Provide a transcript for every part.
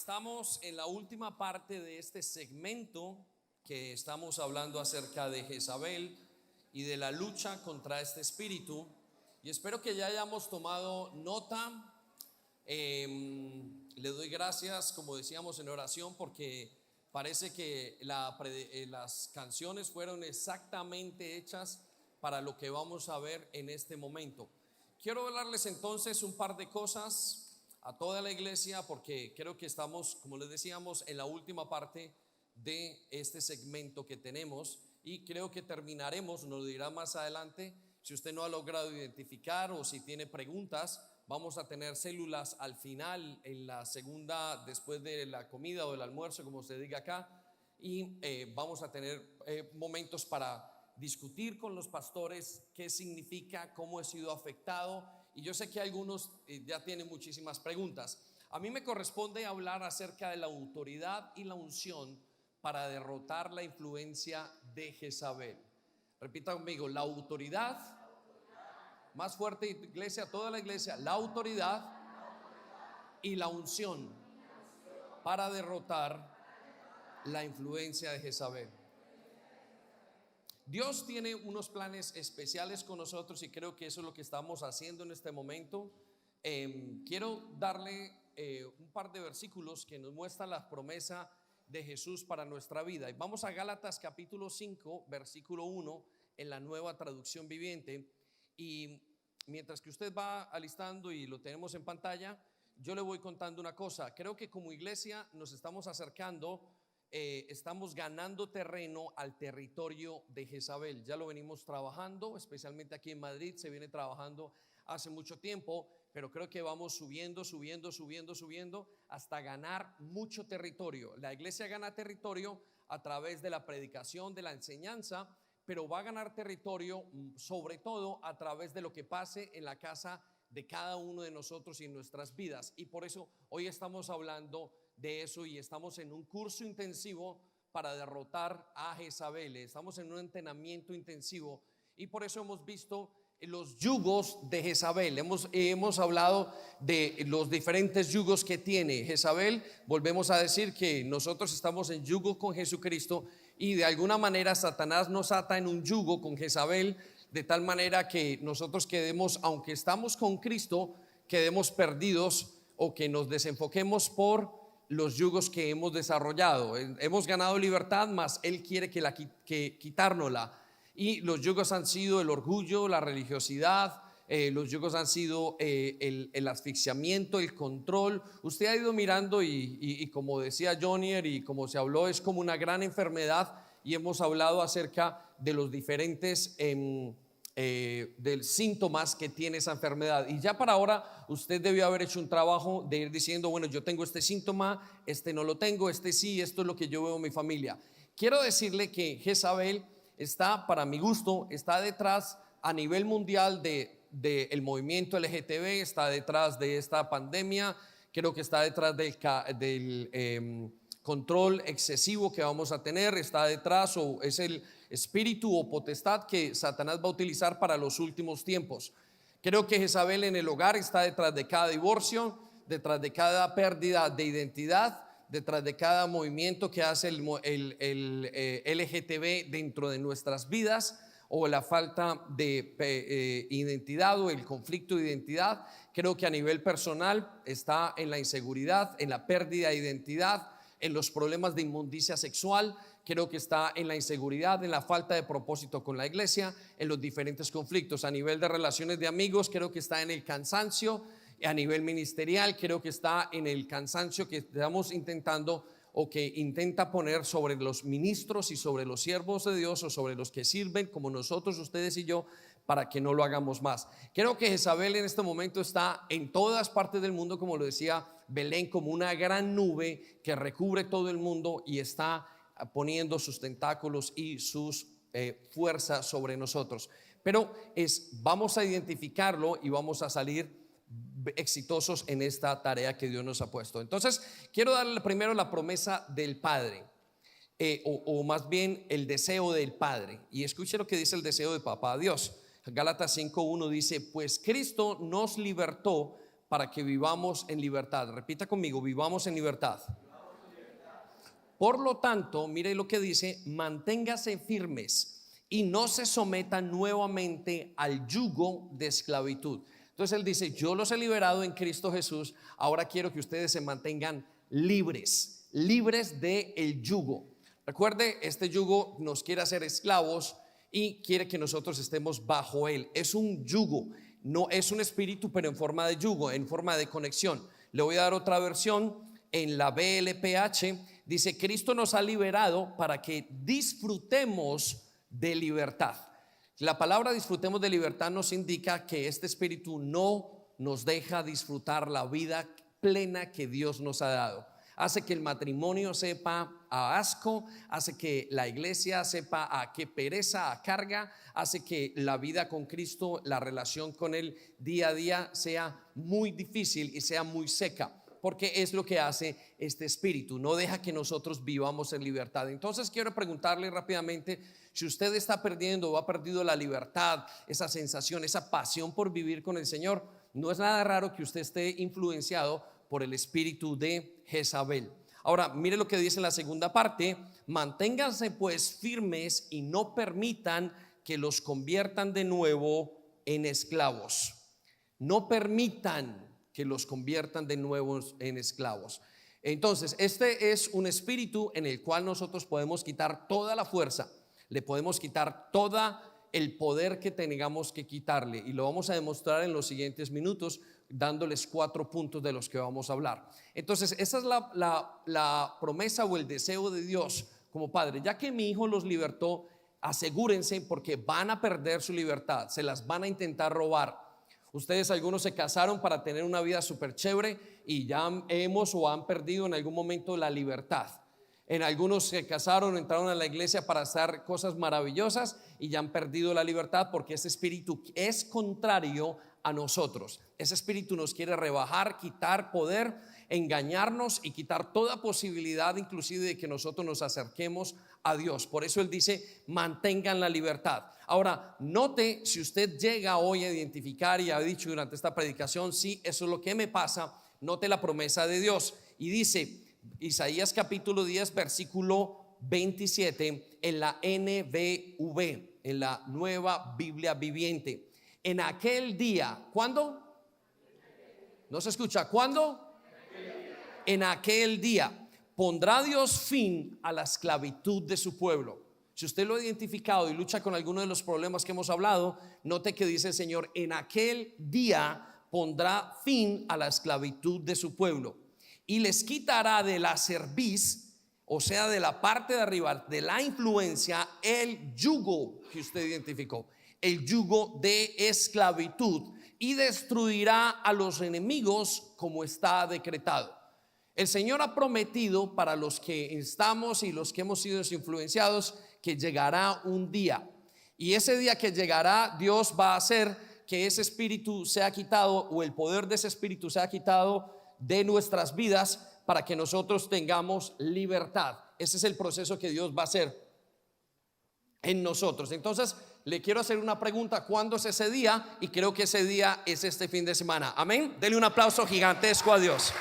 Estamos en la última parte de este segmento que estamos hablando acerca de Jezabel y de la lucha contra este espíritu, y espero que ya hayamos tomado nota. Le doy gracias, como decíamos en oración, porque parece que las canciones fueron exactamente hechas para lo que vamos a ver en este momento. Quiero hablarles entonces un par de cosas a toda la iglesia, porque creo que estamos, como les decíamos, en la última parte de este segmento que tenemos, y creo que terminaremos, nos lo dirá más adelante. Si usted no ha logrado identificar o si tiene preguntas, vamos a tener células al final, en la segunda, después de la comida o del almuerzo, como se diga acá, y vamos a tener momentos para discutir con los pastores qué significa, cómo he sido afectado. Y yo sé que algunos ya tienen muchísimas preguntas. A mí me corresponde hablar acerca de la autoridad y la unción para derrotar la influencia de Jezabel. Repita conmigo: la autoridad, más fuerte, iglesia, toda la iglesia, la autoridad y la unción para derrotar la influencia de Jezabel. Dios tiene unos planes especiales con nosotros, y creo que eso es lo que estamos haciendo en este momento. Quiero darle un par de versículos que nos muestran la promesa de Jesús para nuestra vida. Y vamos a Gálatas capítulo 5, versículo 1, en la Nueva Traducción Viviente. Y mientras que usted va alistando y lo tenemos en pantalla, yo le voy contando una cosa. Creo que como iglesia nos estamos acercando, estamos ganando terreno al territorio de Jezabel. Ya lo venimos trabajando, especialmente aquí en Madrid se viene trabajando hace mucho tiempo, pero creo que vamos subiendo hasta ganar mucho territorio. La iglesia gana territorio a través de la predicación, de la enseñanza, pero va a ganar territorio sobre todo a través de lo que pase en la casa de cada uno de nosotros y en nuestras vidas. Y por eso hoy estamos hablando de eso, y estamos en un curso intensivo para derrotar a Jezabel. Estamos en un entrenamiento intensivo, y por eso hemos visto los yugos de Jezabel. Hemos hablado de los diferentes yugos que tiene Jezabel. Volvemos a decir que nosotros estamos en yugo con Jesucristo, y de alguna manera Satanás nos ata en un yugo con Jezabel, de tal manera que nosotros quedemos, aunque estamos con Cristo, quedemos perdidos, o que nos desenfoquemos por los yugos que hemos desarrollado. Hemos ganado libertad, mas Él quiere que quitárnosla. Y los yugos han sido el orgullo, la religiosidad, los yugos han sido el asfixiamiento, el control. Usted ha ido mirando y como decía Jonier y como se habló, es como una gran enfermedad, y hemos hablado acerca de los diferentes de síntomas que tiene esa enfermedad. Y ya para ahora usted debió haber hecho un trabajo de ir diciendo: bueno, yo tengo este síntoma, este no lo tengo, este sí, esto es lo que yo veo en mi familia. Quiero decirle que Jezabel está, para mi gusto, está detrás a nivel mundial del movimiento LGTB, está detrás de esta pandemia, creo que está detrás del control excesivo que vamos a tener, está detrás, o es el espíritu o potestad que Satanás va a utilizar para los últimos tiempos. Creo que Jezabel en el hogar está detrás de cada divorcio, detrás de cada pérdida de identidad, detrás de cada movimiento que hace el LGTB dentro de nuestras vidas, o la falta de identidad o el conflicto de identidad. Creo que a nivel personal está en la inseguridad, en la pérdida de identidad, en los problemas de inmundicia sexual. Creo que está en la inseguridad, en la falta de propósito con la iglesia, en los diferentes conflictos. A nivel de relaciones de amigos, creo que está en el cansancio. A nivel ministerial, creo que está en el cansancio que estamos intentando, o que intenta poner sobre los ministros y sobre los siervos de Dios, o sobre los que sirven como nosotros, ustedes y yo, para que no lo hagamos más. Creo que Jezabel en este momento está en todas partes del mundo, como lo decía Belén, como una gran nube que recubre todo el mundo y está poniendo sus tentáculos y sus fuerzas sobre nosotros. Pero vamos a identificarlo y vamos a salir exitosos en esta tarea que Dios nos ha puesto. Entonces quiero darle primero la promesa del Padre, o más bien el deseo del Padre, y escuche lo que dice el deseo de Papá Dios. Gálatas 5:1 dice: pues Cristo nos libertó para que vivamos en libertad. Repita conmigo, vivamos en libertad. Por lo tanto, mire lo que dice: manténgase firmes y no se sometan nuevamente al yugo de esclavitud. Entonces él dice: yo los he liberado en Cristo Jesús, ahora quiero que ustedes se mantengan libres, libres del yugo. Recuerde, este yugo nos quiere hacer esclavos y quiere que nosotros estemos bajo él. Es un yugo, no es un espíritu, pero en forma de yugo, en forma de conexión. Le voy a dar otra versión en la BLPH. Dice: Cristo nos ha liberado para que disfrutemos de libertad. La palabra disfrutemos de libertad nos indica que este espíritu no nos deja disfrutar la vida plena que Dios nos ha dado. Hace que el matrimonio sepa a asco, hace que la iglesia sepa a qué pereza, a carga, hace que la vida con Cristo, la relación con Él día a día sea muy difícil y sea muy seca. Porque es lo que hace este espíritu, no deja que nosotros vivamos en libertad. Entonces quiero preguntarle rápidamente: si usted está perdiendo o ha perdido la libertad, esa sensación, esa pasión por vivir con el Señor, no es nada raro que usted esté influenciado por el espíritu de Jezabel. Ahora mire lo que dice en la segunda parte: manténganse pues firmes y no permitan que los conviertan de nuevo en esclavos. No permitan que los conviertan de nuevo en esclavos. Entonces este es un espíritu en el cual nosotros podemos quitar toda la fuerza, le podemos quitar todo el poder que tengamos que quitarle, y lo vamos a demostrar en los siguientes minutos dándoles 4 puntos de los que vamos a hablar. Entonces esa es la promesa o el deseo de Dios como Padre: ya que mi hijo los libertó, asegúrense, porque van a perder su libertad, se las van a intentar robar. Ustedes, algunos se casaron para tener una vida súper chévere y ya hemos o han perdido en algún momento la libertad. En algunos se casaron, entraron a la iglesia para hacer cosas maravillosas y ya han perdido la libertad, porque ese espíritu es contrario a nosotros. Ese espíritu nos quiere rebajar, quitar poder, engañarnos y quitar toda posibilidad inclusive de que nosotros nos acerquemos a Dios. Por eso él dice: mantengan la libertad. Ahora note, si usted llega hoy a identificar y ha dicho durante esta predicación: sí, eso es lo que me pasa, note la promesa de Dios. Y dice Isaías capítulo 10 versículo 27 en la NBV, en la Nueva Biblia Viviente: en aquel día, ¿cuándo? ¿No se escucha? ¿Cuándo? En aquel día pondrá Dios fin a la esclavitud de su pueblo. Si usted lo ha identificado y lucha con alguno de los problemas que hemos hablado, note que dice el Señor: en aquel día pondrá fin a la esclavitud de su pueblo y les quitará de la cerviz, o sea, de la parte de arriba, de la influencia, el yugo que usted identificó, el yugo de esclavitud, y destruirá a los enemigos como está decretado. El Señor ha prometido para los que estamos y los que hemos sido influenciados que llegará un día, y ese día que llegará, Dios va a hacer que ese espíritu sea quitado, o el poder de ese espíritu sea quitado de nuestras vidas, para que nosotros tengamos libertad. Ese es el proceso que Dios va a hacer en nosotros. Entonces le quiero hacer una pregunta: ¿cuándo es ese día? Y creo que ese día es este fin de semana. Amén. Dele un aplauso gigantesco a Dios.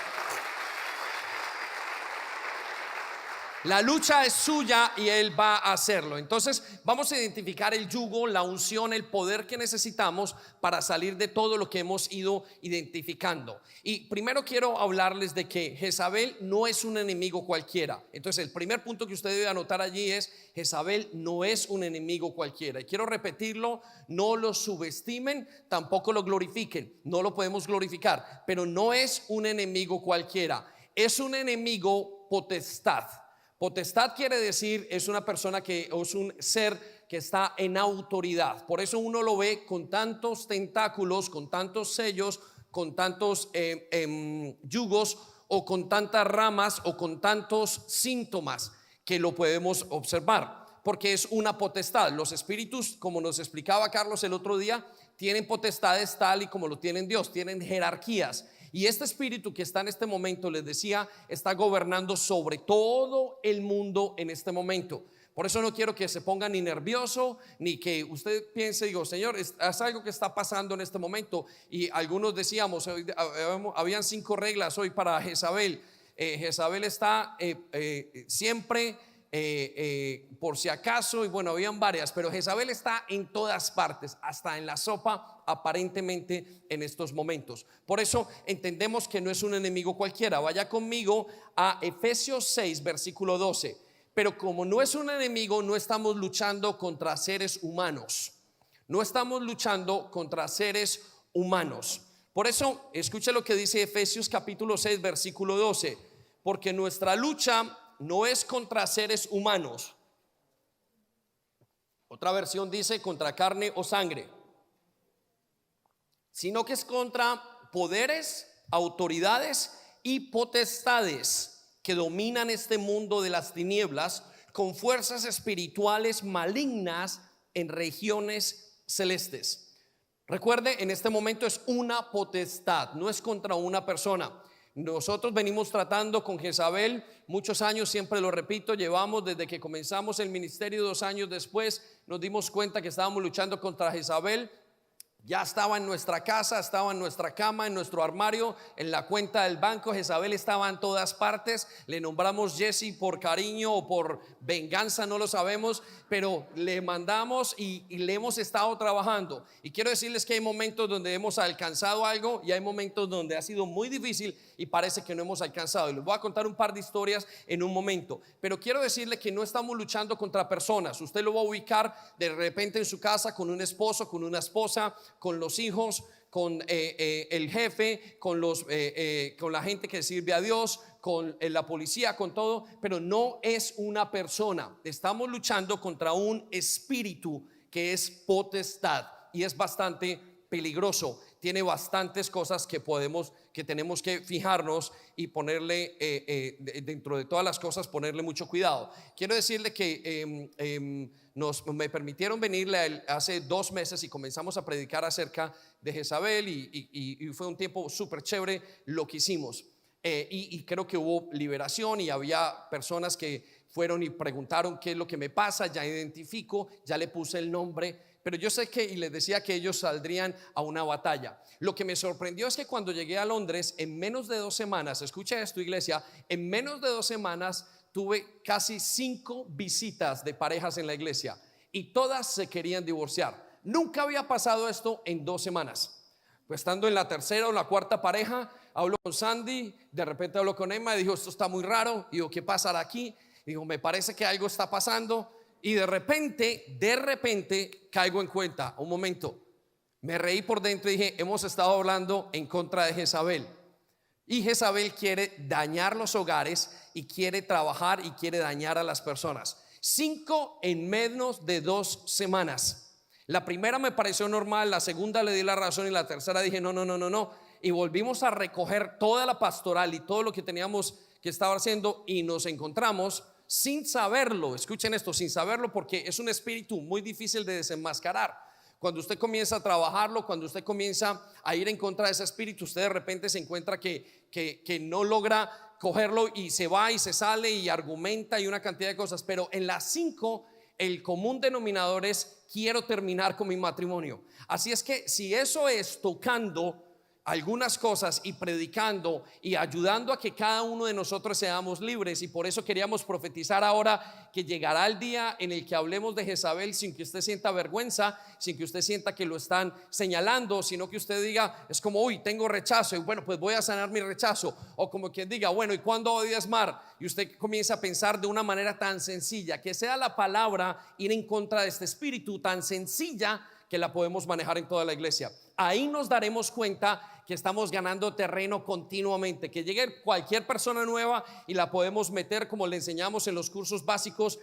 La lucha es suya y Él va a hacerlo. Entonces vamos a identificar el yugo, la unción, el poder que necesitamos para salir de todo lo que hemos ido identificando. Y primero quiero hablarles de que Jezabel no es un enemigo cualquiera. Entonces el primer punto que usted debe anotar allí es: Jezabel no es un enemigo cualquiera. Y quiero repetirlo: no lo subestimen, tampoco lo glorifiquen. No lo podemos glorificar, pero no es un enemigo cualquiera. Es un enemigo potestad. Potestad quiere decir, es una persona que es un ser que está en autoridad. Por eso uno lo ve con tantos tentáculos, con tantos sellos, con tantos yugos, o con tantas ramas, o con tantos síntomas que lo podemos observar, porque es una potestad. Los espíritus, como nos explicaba Carlos el otro día, tienen potestades tal y como lo tienen Dios, tienen jerarquías. Y este espíritu que está en este momento, les decía, está gobernando sobre todo el mundo en este momento. Por eso no quiero que se ponga ni nervioso, ni que usted piense, digo, Señor, es algo que está pasando en este momento. Y algunos decíamos, habían 5 reglas hoy para Jezabel. Jezabel está siempre por si acaso, y bueno, habían varias, pero Jezabel está en todas partes, hasta en la sopa aparentemente en estos momentos. Por eso entendemos que no es un enemigo cualquiera. Vaya conmigo a Efesios 6 versículo 12. Pero como no es un enemigo, no estamos luchando contra seres humanos. No estamos luchando contra seres humanos. Por eso, escuche lo que dice Efesios capítulo 6 versículo 12. Porque nuestra lucha no es contra seres humanos. Otra versión dice contra carne o sangre, sino que es contra poderes, autoridades y potestades que dominan este mundo de las tinieblas, con fuerzas espirituales malignas en regiones celestes. Recuerde, en este momento es una potestad, no es contra una persona. Nosotros venimos tratando con Jezabel muchos años, siempre lo repito, llevamos desde que comenzamos el ministerio 2 años después, nos dimos cuenta que estábamos luchando contra Jezabel. Ya estaba en nuestra casa, estaba en nuestra cama, en nuestro armario, en la cuenta del banco. Jezabel estaba en todas partes. Le nombramos Jesse por cariño o por venganza, no lo sabemos, pero le mandamos y le hemos estado trabajando. Y quiero decirles que hay momentos donde hemos alcanzado algo y hay momentos donde ha sido muy difícil y parece que no hemos alcanzado. Y les voy a contar un par de historias en un momento, pero quiero decirle que no estamos luchando contra personas. Usted lo va a ubicar de repente en su casa con un esposo, con una esposa, con los hijos, con el jefe, con la gente que sirve a Dios, con la policía, con todo, pero no es una persona. Estamos luchando contra un espíritu que es potestad y es bastante peligroso. Tiene bastantes cosas que tenemos que fijarnos y ponerle dentro de todas las cosas, ponerle mucho cuidado. Quiero decirle que me permitieron venirle hace 2 meses y comenzamos a predicar acerca de Jezabel y fue un tiempo súper chévere lo que hicimos. Y creo que hubo liberación y había personas que fueron y preguntaron qué es lo que me pasa. Ya identifico, ya le puse el nombre. Pero yo sé que, y les decía que ellos saldrían a una batalla. Lo que me sorprendió es que cuando llegué a Londres, en menos de 2 semanas, escucha esto, iglesia, en menos de 2 semanas tuve casi 5 visitas de parejas en la iglesia y todas se querían divorciar. Nunca había pasado esto en 2 semanas. Pues estando en la tercera o la cuarta pareja, hablo con Sandy, de repente hablo con Emma y dijo, esto está muy raro. Y digo, ¿qué pasará aquí? Y digo, me parece que algo está pasando. Y de repente caigo en cuenta, un momento, me reí por dentro y dije, hemos estado hablando en contra de Jezabel. Y Jezabel quiere dañar los hogares y quiere trabajar y quiere dañar a las personas. 5 en menos de 2 semanas. La primera me pareció normal, la segunda le di la razón y la tercera dije no. Y volvimos a recoger toda la pastoral y todo lo que teníamos que estar haciendo y nos encontramos sin saberlo. Escuchen esto, sin saberlo, porque es un espíritu muy difícil de desenmascarar. Cuando usted comienza a trabajarlo, cuando usted comienza a ir en contra de ese espíritu, usted de repente se encuentra que no logra cogerlo y se va y se sale y argumenta y una cantidad de cosas. Pero en las 5 el común denominador es quiero terminar con mi matrimonio. Así es que si eso es tocando algunas cosas y predicando y ayudando a que cada uno de nosotros seamos libres, y por eso queríamos profetizar ahora que llegará el día en el que hablemos de Jezabel sin que usted sienta vergüenza, sin que usted sienta que lo están señalando, sino que usted diga, es como, uy, tengo rechazo y bueno, pues voy a sanar mi rechazo. O como quien diga, bueno, ¿y cuándo voy a diezmar? Y usted comienza a pensar de una manera tan sencilla, que sea la palabra ir en contra de este espíritu tan sencilla que la podemos manejar en toda la iglesia. Ahí nos daremos cuenta que estamos ganando terreno continuamente, que llegue cualquier persona nueva y la podemos meter como le enseñamos en los cursos básicos,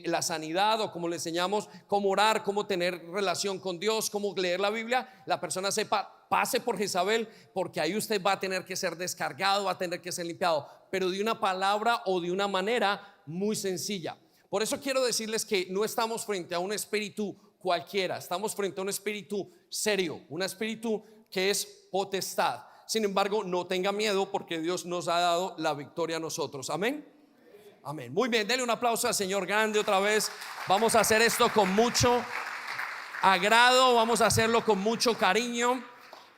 la sanidad, o como le enseñamos cómo orar, cómo tener relación con Dios, cómo leer la Biblia. La persona sepa, pase por Jezabel, porque ahí usted va a tener que ser descargado, va a tener que ser limpiado, pero de una palabra o de una manera muy sencilla. Por eso quiero decirles que no estamos frente a un espíritu cualquiera, estamos frente a un espíritu serio, un espíritu que es potestad. Sin embargo, no tenga miedo, porque Dios nos ha dado la victoria a nosotros. Amén. Amén. Muy bien, denle un aplauso al Señor grande otra vez. Vamos a hacer esto con mucho agrado, vamos a hacerlo con mucho cariño.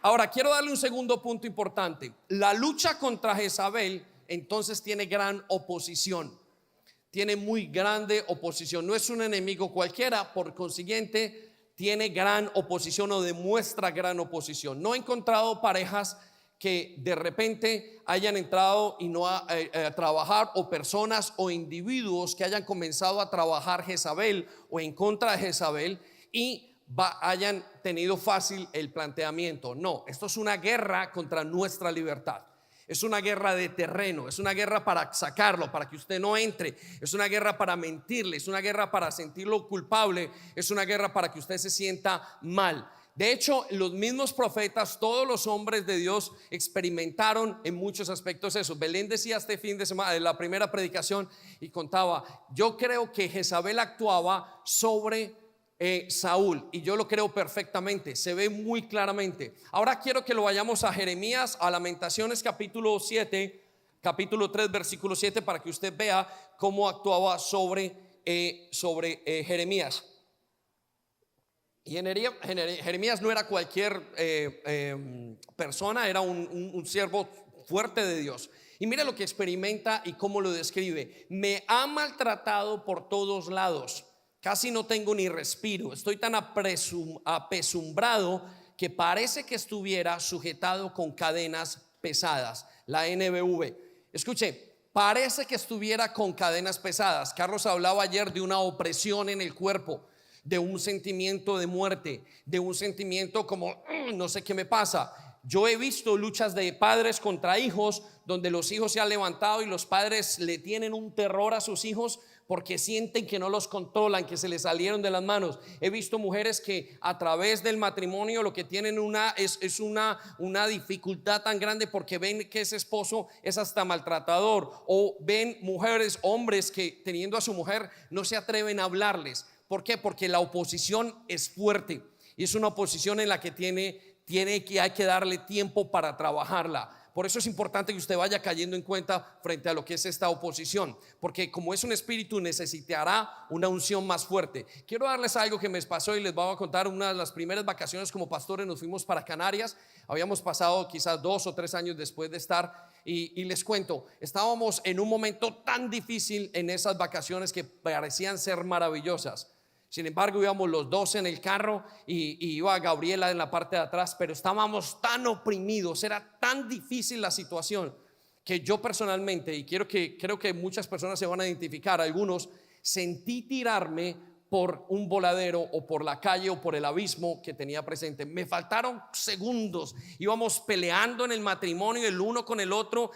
Ahora quiero darle un segundo punto importante. La lucha contra Jezabel entonces tiene gran oposición. Tiene muy grande oposición. No es un enemigo cualquiera, por consiguiente tiene gran oposición o demuestra gran oposición. No he encontrado parejas que de repente hayan entrado y no a trabajar, o personas o individuos que hayan comenzado a trabajar Jezabel o en contra de Jezabel y hayan tenido fácil el planteamiento. No, esto es una guerra contra nuestra libertad. Es una guerra de terreno, es una guerra para sacarlo, para que usted no entre, es una guerra para mentirle, es una guerra para sentirlo culpable, es una guerra para que usted se sienta mal. De hecho, los mismos profetas, todos los hombres de Dios experimentaron en muchos aspectos eso. Belén decía este fin de semana, en la primera predicación, y contaba: yo creo que Jezabel actuaba sobre Saúl, y yo lo creo perfectamente, se ve muy claramente. Ahora quiero que lo vayamos a Jeremías, a Lamentaciones capítulo 7, capítulo 3, versículo 7, para que usted vea cómo actuaba sobre Jeremías. Y Jeremías no era cualquier persona, era un siervo fuerte de Dios. Y mire lo que experimenta y cómo lo describe: me ha maltratado por todos lados, casi no tengo ni respiro, estoy tan apesumbrado que parece que estuviera sujetado con cadenas pesadas. La NBV. Escuche, parece que estuviera con cadenas pesadas. Carlos hablaba ayer de una opresión en el cuerpo, de un sentimiento de muerte, de un sentimiento como no sé qué me pasa. Yo he visto luchas de padres contra hijos, donde los hijos se han levantado y los padres le tienen un terror a sus hijos porque sienten que no los controlan, que se les salieron de las manos. He visto mujeres que a través del matrimonio lo que tienen es una dificultad tan grande porque ven que ese esposo es hasta maltratador, o ven mujeres, hombres que teniendo a su mujer no se atreven a hablarles. ¿Por qué? Porque la oposición es fuerte y es una oposición en la que hay que darle tiempo para trabajarla. Por eso es importante que usted vaya cayendo en cuenta frente a lo que es esta oposición, porque como es un espíritu necesitará una unción más fuerte. Quiero darles algo que me pasó y les voy a contar. Una de las primeras vacaciones como pastores nos fuimos para Canarias. Habíamos pasado quizás 2 o 3 años después de estar, y les cuento, estábamos en un momento tan difícil en esas vacaciones que parecían ser maravillosas. Sin embargo, íbamos los dos en el carro y iba Gabriela en la parte de atrás, pero estábamos tan oprimidos, era tan difícil la situación, que yo personalmente, y creo que muchas personas se van a identificar, algunos, sentí tirarme por un voladero o por la calle o por el abismo que tenía presente. Me faltaron segundos, íbamos peleando en el matrimonio el uno con el otro.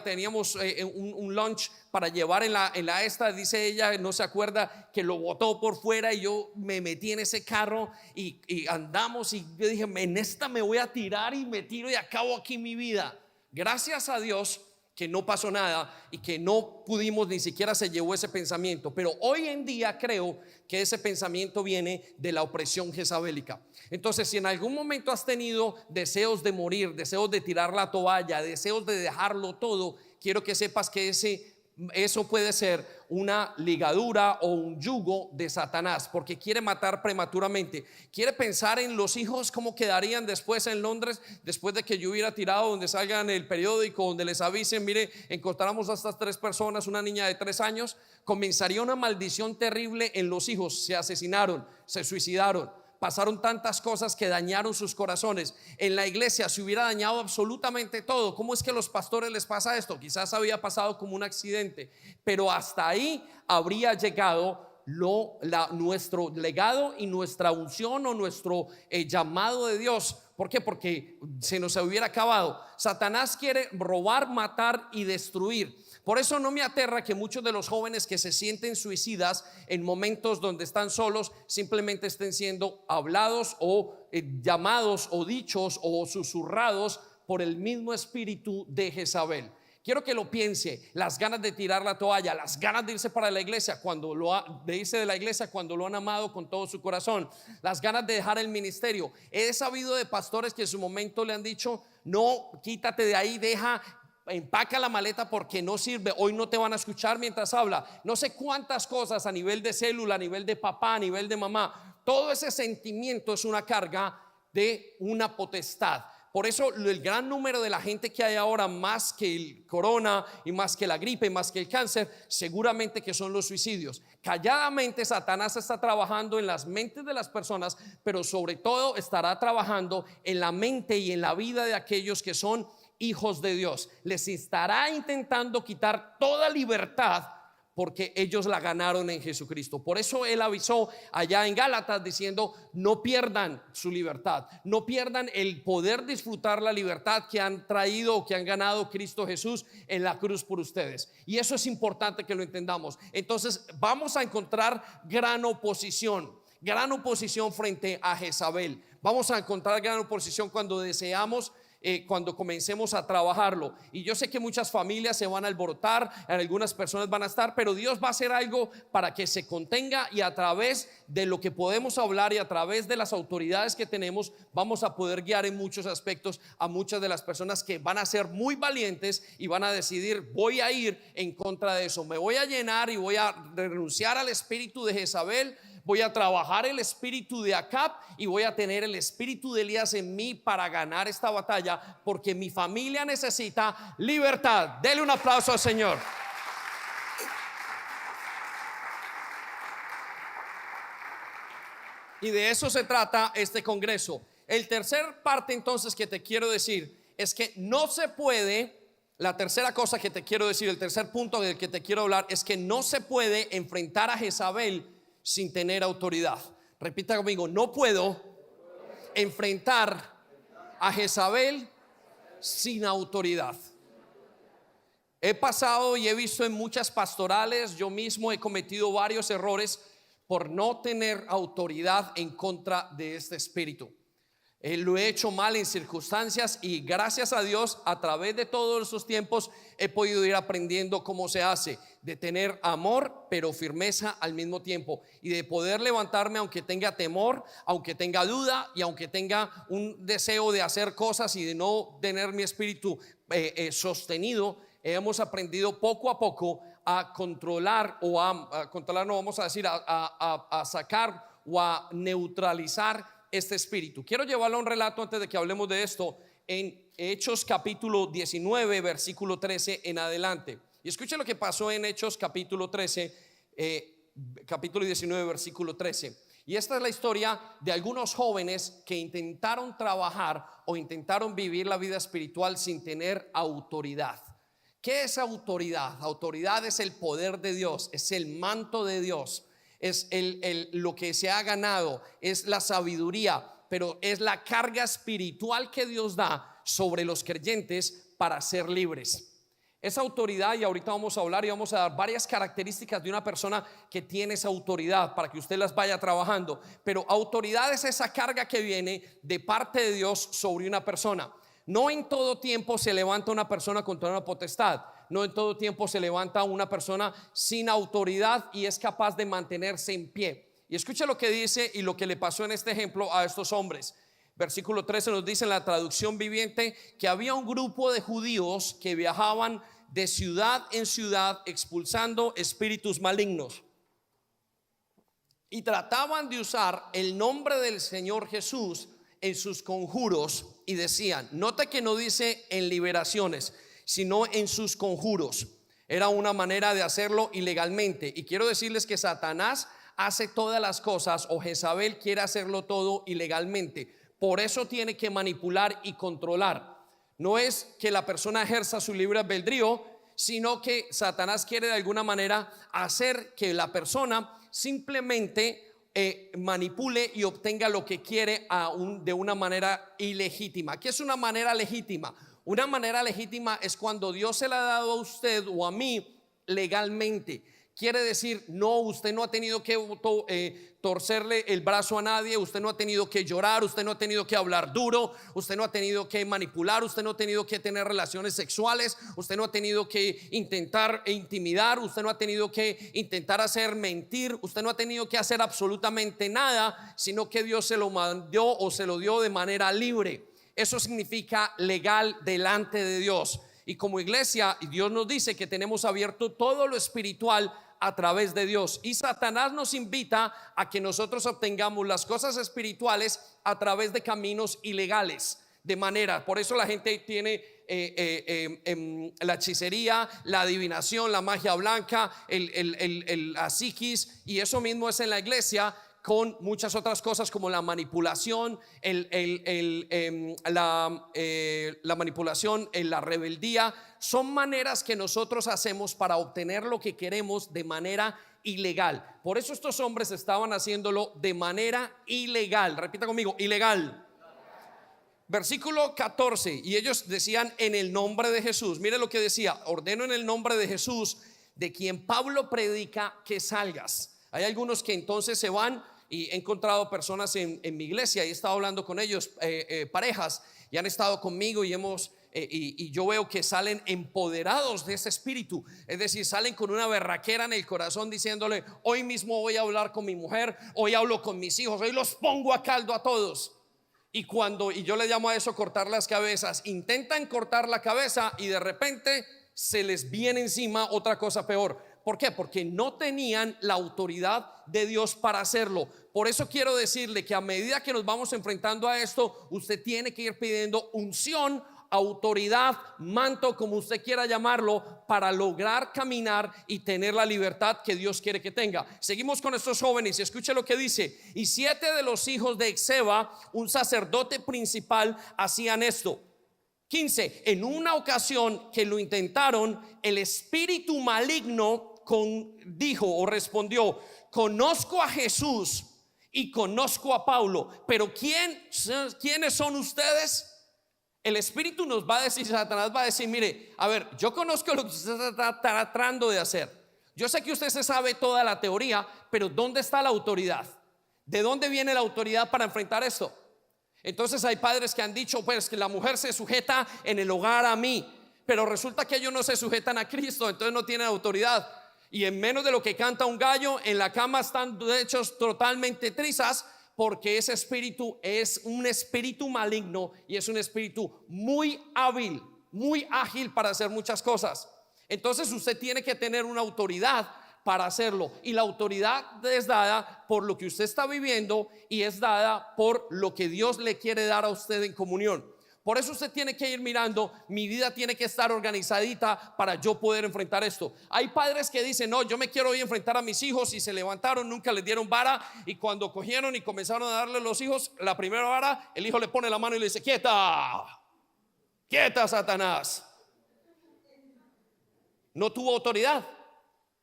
Teníamos un lunch para llevar en la esta, dice ella, no se acuerda, que lo botó por fuera, y yo me metí en ese carro y andamos, y yo dije, en esta me voy a tirar y me tiro y acabo aquí mi vida. Gracias a Dios que no pasó nada y que no pudimos, ni siquiera se llevó ese pensamiento. Pero hoy en día creo que ese pensamiento viene de la opresión jezabélica. Entonces, si en algún momento has tenido deseos de morir, deseos de tirar la toalla, deseos de dejarlo todo, quiero que sepas que eso puede ser una ligadura o un yugo de Satanás, porque quiere matar prematuramente. Quiere pensar en los hijos, cómo quedarían después en Londres, después de que yo hubiera tirado, donde salgan el periódico, donde les avisen, mire, encontramos a estas 3 personas, una niña de 3 años. Comenzaría una maldición terrible en los hijos. Se asesinaron, se suicidaron, pasaron tantas cosas que dañaron sus corazones. En la iglesia se hubiera dañado absolutamente todo. ¿Cómo es que a los pastores les pasa esto? Quizás había pasado como un accidente, pero hasta ahí habría llegado nuestro legado y nuestra unción o nuestro llamado de Dios. ¿Por qué? Porque se nos hubiera acabado. Satanás quiere robar, matar y destruir. Por eso no me aterra que muchos de los jóvenes que se sienten suicidas en momentos donde están solos simplemente estén siendo hablados o llamados o dichos o susurrados por el mismo espíritu de Jezabel. Quiero que lo piense: las ganas de tirar la toalla, las ganas de irse para la iglesia de irse de la iglesia cuando lo han amado con todo su corazón, las ganas de dejar el ministerio. He sabido de pastores que en su momento le han dicho: no, quítate de ahí, deja. empaca la maleta porque no sirve, hoy no te van a escuchar mientras habla. No sé cuántas cosas a nivel de célula, a nivel de papá, a nivel de mamá. Todo ese sentimiento es una carga de una potestad. Por eso el gran número de la gente que hay ahora, más que el corona y más que la gripe y más que el cáncer, seguramente que son los suicidios. Calladamente Satanás está trabajando en las mentes de las personas, pero sobre todo estará trabajando en la mente y en la vida de aquellos que son hijos de Dios. Les estará intentando quitar toda libertad porque ellos la ganaron en Jesucristo. Por eso él avisó allá en Gálatas diciendo: no pierdan su libertad, no pierdan el poder disfrutar la libertad que han traído o que han ganado Cristo Jesús en la cruz por ustedes. Y eso es importante que lo entendamos. Entonces vamos a encontrar gran oposición frente a Jezabel. Vamos a encontrar gran oposición cuando deseamos cuando comencemos a trabajarlo. Y yo sé que muchas familias se van a alborotar, algunas personas van a estar, pero Dios va a hacer algo para que se contenga, y a través de lo que podemos hablar y a través de las autoridades que tenemos, vamos a poder guiar en muchos aspectos a muchas de las personas que van a ser muy valientes y van a decidir: voy a ir en contra de eso, me voy a llenar y voy a renunciar al espíritu de Jezabel, voy a trabajar el espíritu de Acab y voy a tener el espíritu de Elías en mí para ganar esta batalla, porque mi familia necesita libertad. Dele un aplauso al Señor. Y de eso se trata este congreso. El tercer parte entonces que te quiero decir es que no se puede, la tercera cosa que te quiero decir, el tercer punto del que te quiero hablar, es que no se puede enfrentar a Jezabel sin tener autoridad. Repita conmigo: no puedo enfrentar a Jezabel sin autoridad. He pasado y he visto en muchas pastorales, yo mismo he cometido varios errores por no tener autoridad en contra de este espíritu. Lo he hecho mal en circunstancias, y gracias a Dios, a través de todos esos tiempos he podido ir aprendiendo cómo se hace, de tener amor pero firmeza al mismo tiempo, y de poder levantarme aunque tenga temor, aunque tenga duda y aunque tenga un deseo de hacer cosas y de no tener mi espíritu sostenido. Hemos aprendido poco a poco a controlar, o a controlar, no vamos a decir, a sacar o a neutralizar este espíritu. Quiero llevarlo a un relato antes de que hablemos de esto, en Hechos capítulo 19 versículo 13 en adelante. Y escuche lo que pasó en Hechos capítulo 13, capítulo 19 versículo 13. Y esta es la historia de algunos jóvenes que intentaron trabajar o intentaron vivir la vida espiritual sin tener autoridad. ¿Qué es autoridad? Autoridad es el poder de Dios, es el manto de Dios, es lo que se ha ganado, es la sabiduría, pero es la carga espiritual que Dios da sobre los creyentes para ser libres. Esa autoridad, y ahorita vamos a hablar y vamos a dar varias características de una persona que tiene esa autoridad para que usted las vaya trabajando. Pero autoridad es esa carga que viene de parte de Dios sobre una persona. No en todo tiempo se levanta una persona con toda una potestad. No en todo tiempo se levanta una persona sin autoridad y es capaz de mantenerse en pie. Y escucha lo que dice y lo que le pasó en este ejemplo a estos hombres. Versículo 13 nos dice en la traducción viviente que había un grupo de judíos que viajaban de ciudad en ciudad expulsando espíritus malignos, y trataban de usar el nombre del Señor Jesús en sus conjuros, y decían, nota que no dice en liberaciones, sino en sus conjuros. Era una manera de hacerlo ilegalmente. Y quiero decirles que Satanás hace todas las cosas, o Jezabel quiere hacerlo todo ilegalmente. Por eso tiene que manipular y controlar. No es que la persona ejerza su libre albedrío, sino que Satanás quiere de alguna manera hacer que la persona simplemente manipule y obtenga lo que quiere de una manera ilegítima. ¿Qué es una manera legítima? Una manera legítima es cuando Dios se la ha dado a usted o a mí legalmente. Quiere decir, no, usted no ha tenido que torcerle el brazo a nadie, usted no ha tenido que llorar, usted no ha tenido que hablar duro, usted no ha tenido que manipular, usted no ha tenido que tener relaciones sexuales, usted no ha tenido que intentar intimidar, usted no ha tenido que intentar hacer mentir, usted no ha tenido que hacer absolutamente nada, sino que Dios se lo mandó o se lo dio de manera libre. Eso significa legal delante de Dios. Y como iglesia, Dios nos dice que tenemos abierto todo lo espiritual a través de Dios. Y Satanás nos invita a que nosotros obtengamos las cosas espirituales a través de caminos ilegales. De manera, por eso la gente tiene la hechicería, la adivinación, la magia blanca, la psiquis, y eso mismo es en la iglesia, con muchas otras cosas como la manipulación, la manipulación, la rebeldía. Son maneras que nosotros hacemos para obtener lo que queremos de manera ilegal. Por eso estos hombres estaban haciéndolo de manera ilegal. Repita conmigo, ilegal. Versículo 14, y ellos decían en el nombre de Jesús. Mire lo que decía: ordeno en el nombre de Jesús, de quien Pablo predica, que salgas. Hay algunos que entonces se van, y he encontrado personas en mi iglesia y he estado hablando con ellos, parejas, y han estado conmigo y y yo veo que salen empoderados de ese espíritu. Es decir, salen con una berraquera en el corazón diciéndole: hoy mismo voy a hablar con mi mujer, hoy hablo con mis hijos, hoy los pongo a caldo a todos. Y yo le llamo a eso cortar las cabezas. Intentan cortar la cabeza y de repente se les viene encima otra cosa peor. ¿Por qué? Porque no tenían la autoridad de Dios para hacerlo. Por eso quiero decirle que a medida que nos vamos enfrentando a esto, usted tiene que ir pidiendo unción, autoridad, manto, como usted quiera llamarlo, para lograr caminar y tener la libertad que Dios quiere que tenga. Seguimos con estos jóvenes y escuche lo que dice: y 7 de los hijos de Exeba, un sacerdote principal, hacían esto. 15, en una ocasión que lo intentaron, el espíritu maligno dijo o respondió: conozco a Jesús y conozco a Pablo, pero ¿quiénes son ustedes? El espíritu nos va a decir, Satanás va a decir: mire, a ver, yo conozco lo que usted está tratando de hacer. Yo sé que usted se sabe toda la teoría, pero ¿dónde está la autoridad? ¿De dónde viene la autoridad para enfrentar esto? Entonces hay padres que han dicho: pues que la mujer se sujeta en el hogar a mí, pero resulta que ellos no se sujetan a Cristo, entonces no tienen autoridad. Y en menos de lo que canta un gallo, en la cama están hechos totalmente trizas, porque ese espíritu es un espíritu maligno y es un espíritu muy hábil, muy ágil para hacer muchas cosas. Entonces usted tiene que tener una autoridad para hacerlo, y la autoridad es dada por lo que usted está viviendo y es dada por lo que Dios le quiere dar a usted en comunión. Por eso usted tiene que ir mirando: mi vida tiene que estar organizadita para yo poder enfrentar esto. Hay padres que dicen: no, yo me quiero ir a enfrentar a mis hijos, y se levantaron, nunca les dieron vara, y cuando cogieron y comenzaron a darle los hijos la primera vara, el hijo le pone la mano y le dice: quieta, quieta, Satanás. No tuvo autoridad.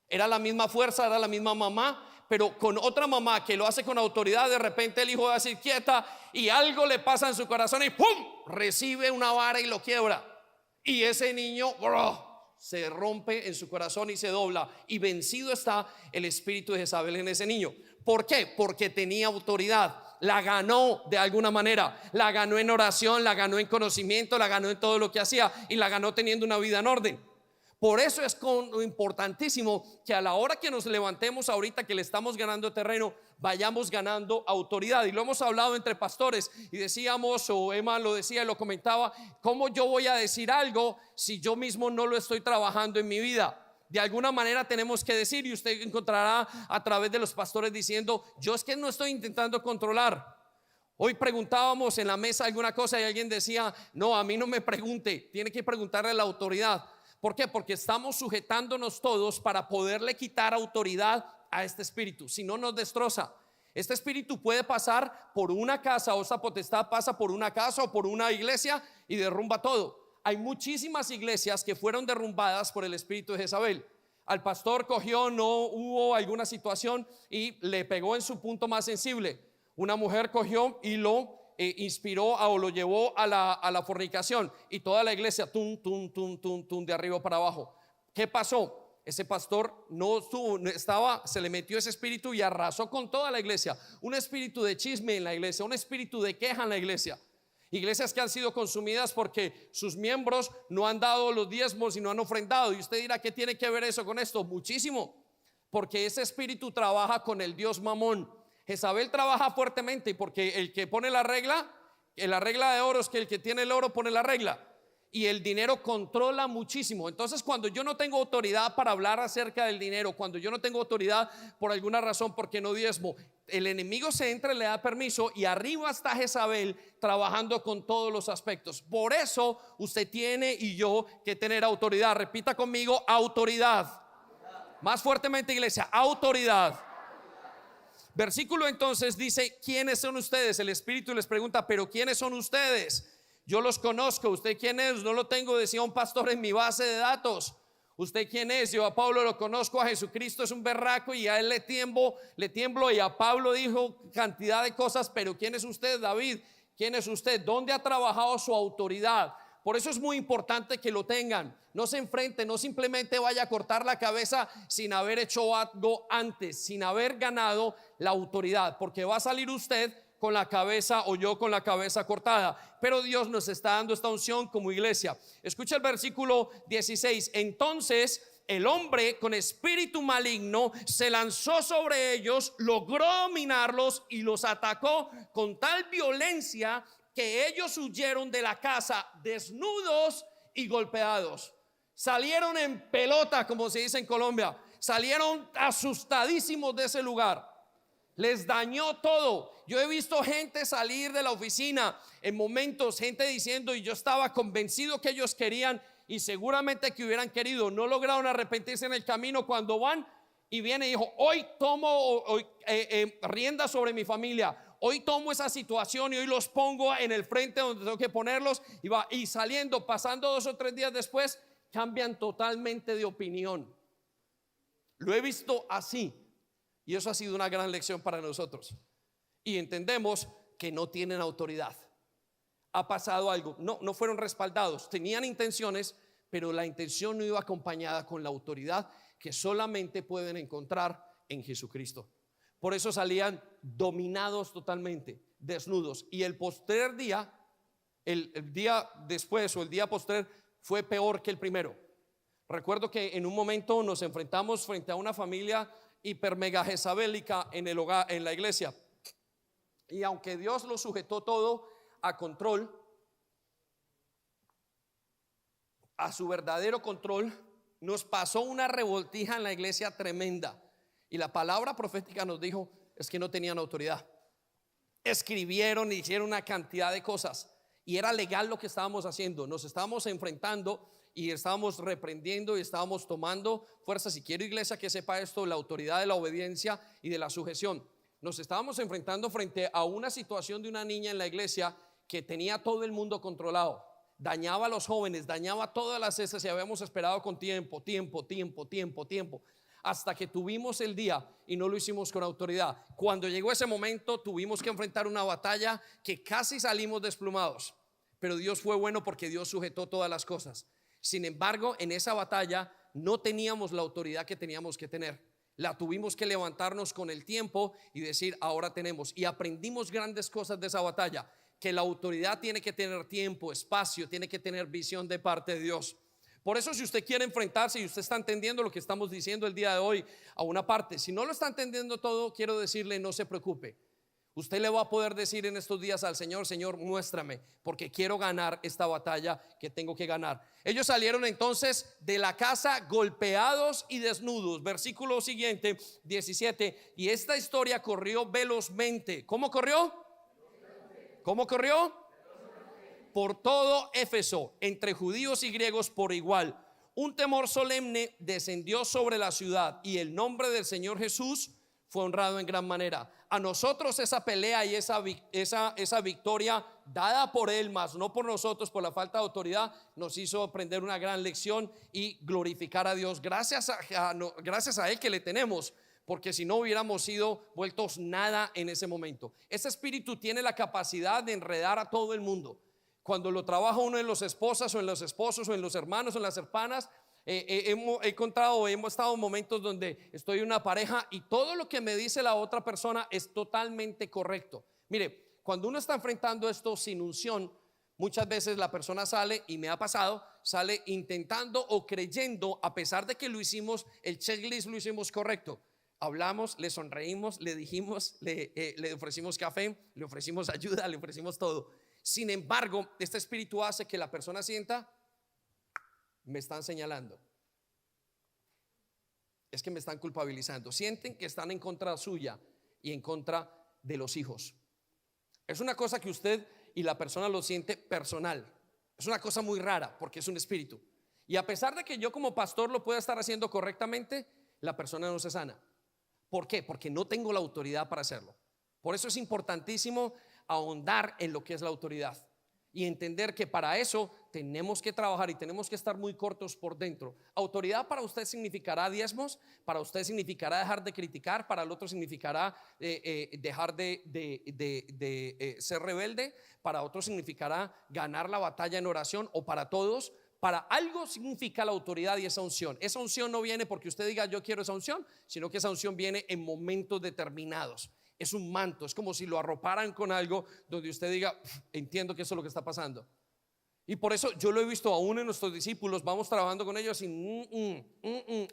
Era la misma fuerza, era la misma mamá, pero con otra mamá que lo hace con autoridad, de repente el hijo va a decir: quieta, y algo le pasa en su corazón y ¡pum!, recibe una vara y lo quiebra. Y ese niño se rompe en su corazón y se dobla, y vencido está el espíritu de Jezabel en ese niño. ¿Por qué? Porque tenía autoridad. La ganó de alguna manera. La ganó en oración, la ganó en conocimiento, la ganó en todo lo que hacía, y la ganó teniendo una vida en orden. Por eso es importantísimo que a la hora que nos levantemos ahorita, que le estamos ganando terreno, vayamos ganando autoridad. Y lo hemos hablado entre pastores y decíamos, o Emma lo decía y lo comentaba: ¿cómo yo voy a decir algo si yo mismo no lo estoy trabajando en mi vida? De alguna manera tenemos que decir, y usted encontrará a través de los pastores diciendo: yo es que no estoy intentando controlar. Hoy preguntábamos en la mesa alguna cosa y alguien decía: no, a mí no me pregunte, tiene que preguntarle a la autoridad. ¿Por qué? Porque estamos sujetándonos todos para poderle quitar autoridad a este espíritu. Si no, nos destroza. Este espíritu puede pasar por una casa, o esta potestad pasa por una casa o por una iglesia y derrumba todo. Hay muchísimas iglesias que fueron derrumbadas por el espíritu de Jezabel. Al pastor cogió, no hubo alguna situación y le pegó en su punto más sensible. Una mujer cogió y lo inspiró o lo llevó a la fornicación, y toda la iglesia tum, tum, tum, tum, tum, de arriba para abajo. ¿Qué pasó? Ese pastor se le metió ese espíritu y arrasó con toda la iglesia. Un espíritu de chisme en la iglesia, un espíritu de queja en la iglesia. Iglesias que han sido consumidas porque sus miembros no han dado los diezmos y no han ofrendado. Y usted dirá: ¿qué tiene que ver eso con esto? Muchísimo, porque ese espíritu trabaja con el dios Mamón. Jezabel trabaja fuertemente porque el que pone la regla de oro es que el que tiene el oro pone la regla. Y el dinero controla muchísimo. Entonces, cuando yo no tengo autoridad para hablar acerca del dinero, cuando yo no tengo autoridad por alguna razón, porque no diezmo, el enemigo se entra y le da permiso, y arriba está Jezabel trabajando con todos los aspectos. Por eso usted tiene y yo que tener autoridad. Repita conmigo: autoridad. Más fuertemente, iglesia: autoridad. Versículo entonces dice: ¿quiénes son ustedes? El Espíritu les pregunta: ¿pero quiénes son ustedes? Yo los conozco. ¿Usted quién es? No lo tengo, decía un pastor, en mi base de datos. ¿Usted quién es? Yo a Pablo lo conozco, a Jesucristo es un berraco y a él le tiemblo, y a Pablo dijo cantidad de cosas. Pero ¿quién es usted, David? ¿Quién es usted? ¿Dónde ha trabajado su autoridad? Por eso es muy importante que lo tengan. No se enfrente, no simplemente vaya a cortar la cabeza sin haber hecho algo antes, sin haber ganado la autoridad, porque va a salir usted con la cabeza o yo con la cabeza cortada. Pero Dios nos está dando esta unción como iglesia. Escucha el versículo 16. Entonces el hombre con espíritu maligno se lanzó sobre ellos, logró dominarlos y los atacó con tal violencia que ellos huyeron de la casa desnudos y golpeados. Salieron en pelota, como se dice en Colombia. Salieron asustadísimos de ese lugar. Les dañó todo. Yo he visto gente salir de la oficina en momentos, gente diciendo: y yo estaba convencido que ellos querían, y seguramente que hubieran querido, no lograron arrepentirse en el camino. Cuando van y viene y dijo: hoy tomo rienda sobre mi familia, hoy tomo esa situación y hoy los pongo en el frente donde tengo que ponerlos, y saliendo, pasando 2 o 3 días después, cambian totalmente de opinión. Lo he visto así, y eso ha sido una gran lección para nosotros. Y entendemos que no tienen autoridad. Ha pasado algo, no fueron respaldados, tenían intenciones, pero la intención no iba acompañada con la autoridad que solamente pueden encontrar en Jesucristo. Por eso salían dominados totalmente, desnudos. Y el postrer día, el día después o el día postrer, fue peor que el primero. Recuerdo que en un momento nos enfrentamos frente a una familia hiper mega jezabélica en el hogar, en la iglesia. Y aunque Dios lo sujetó todo a control, a su verdadero control, nos pasó una revoltija en la iglesia tremenda. Y la palabra profética nos dijo: es que no tenían autoridad. Escribieron, hicieron una cantidad de cosas, y era legal lo que estábamos haciendo. Nos estábamos enfrentando y estábamos reprendiendo y estábamos tomando fuerzas. Y quiero, iglesia, que sepa esto: la autoridad de la obediencia y de la sujeción. Nos estábamos enfrentando frente a una situación de una niña en la iglesia que tenía todo el mundo controlado. Dañaba a los jóvenes, dañaba todas las cestas, y habíamos esperado con tiempo, hasta que tuvimos el día y no lo hicimos con autoridad. Cuando llegó ese momento, tuvimos que enfrentar una batalla que casi salimos desplumados, pero Dios fue bueno porque Dios sujetó todas las cosas. Sin embargo, en esa batalla no teníamos la autoridad que teníamos que tener. La tuvimos que levantarnos con el tiempo y decir: ahora tenemos. Y aprendimos grandes cosas de esa batalla, que la autoridad tiene que tener tiempo, espacio, tiene que tener visión de parte de Dios. Por eso, si usted quiere enfrentarse y usted está entendiendo lo que estamos diciendo el día de hoy a una parte, si no lo está entendiendo todo, quiero decirle: no se preocupe. Usted le va a poder decir en estos días al Señor: Señor, muéstrame, porque quiero ganar esta batalla que tengo que ganar. Ellos salieron entonces de la casa golpeados y desnudos. Versículo siguiente, 17. Y esta historia corrió velozmente. ¿Cómo corrió? ¿Cómo corrió? Por todo Éfeso, entre judíos y griegos por igual. Un temor solemne descendió sobre la ciudad, y el nombre del Señor Jesús fue honrado en gran manera. A nosotros esa pelea y esa victoria dada por Él, más no por nosotros, por la falta de autoridad, nos hizo aprender una gran lección y glorificar a Dios. Gracias a Él que le tenemos, porque si no hubiéramos sido vueltos nada en ese momento. Ese espíritu tiene la capacidad de enredar a todo el mundo. Cuando lo trabaja uno en los esposas o en los esposos o en los hermanos o en las hermanas, hemos estado en momentos donde estoy en una pareja y todo lo que me dice la otra persona es totalmente correcto. Mire, cuando uno está enfrentando esto sin unción, muchas veces la persona sale, y me ha pasado, sale intentando o creyendo, a pesar de que lo hicimos, el checklist lo hicimos correcto. Hablamos, le sonreímos, le dijimos, le ofrecimos café, le ofrecimos ayuda, le ofrecimos todo. Sin embargo, este espíritu hace que la persona sienta me están señalando. Es que me están culpabilizando. Sienten que están en contra suya y en contra de los hijos. Es una cosa que usted y la persona lo siente personal. Es una cosa muy rara porque es un espíritu. Y a pesar de que yo como pastor lo pueda estar haciendo correctamente, la persona no se sana. ¿Por qué? Porque no tengo la autoridad para hacerlo. Por eso es importantísimo ahondar en lo que es la autoridad y entender que para eso tenemos que trabajar y tenemos que estar muy cortos por dentro. Autoridad para usted significará diezmos, para usted significará dejar de criticar, para el otro significará dejar de ser rebelde, para otro significará ganar la batalla en oración, o para todos, para algo significa la autoridad y esa unción. Esa unción no viene porque usted diga yo quiero esa unción, sino que esa unción viene en momentos determinados. Es un manto, es como si lo arroparan con algo donde usted diga entiendo que eso es lo que está pasando. Y por eso yo lo he visto aún en nuestros discípulos, vamos trabajando con ellos y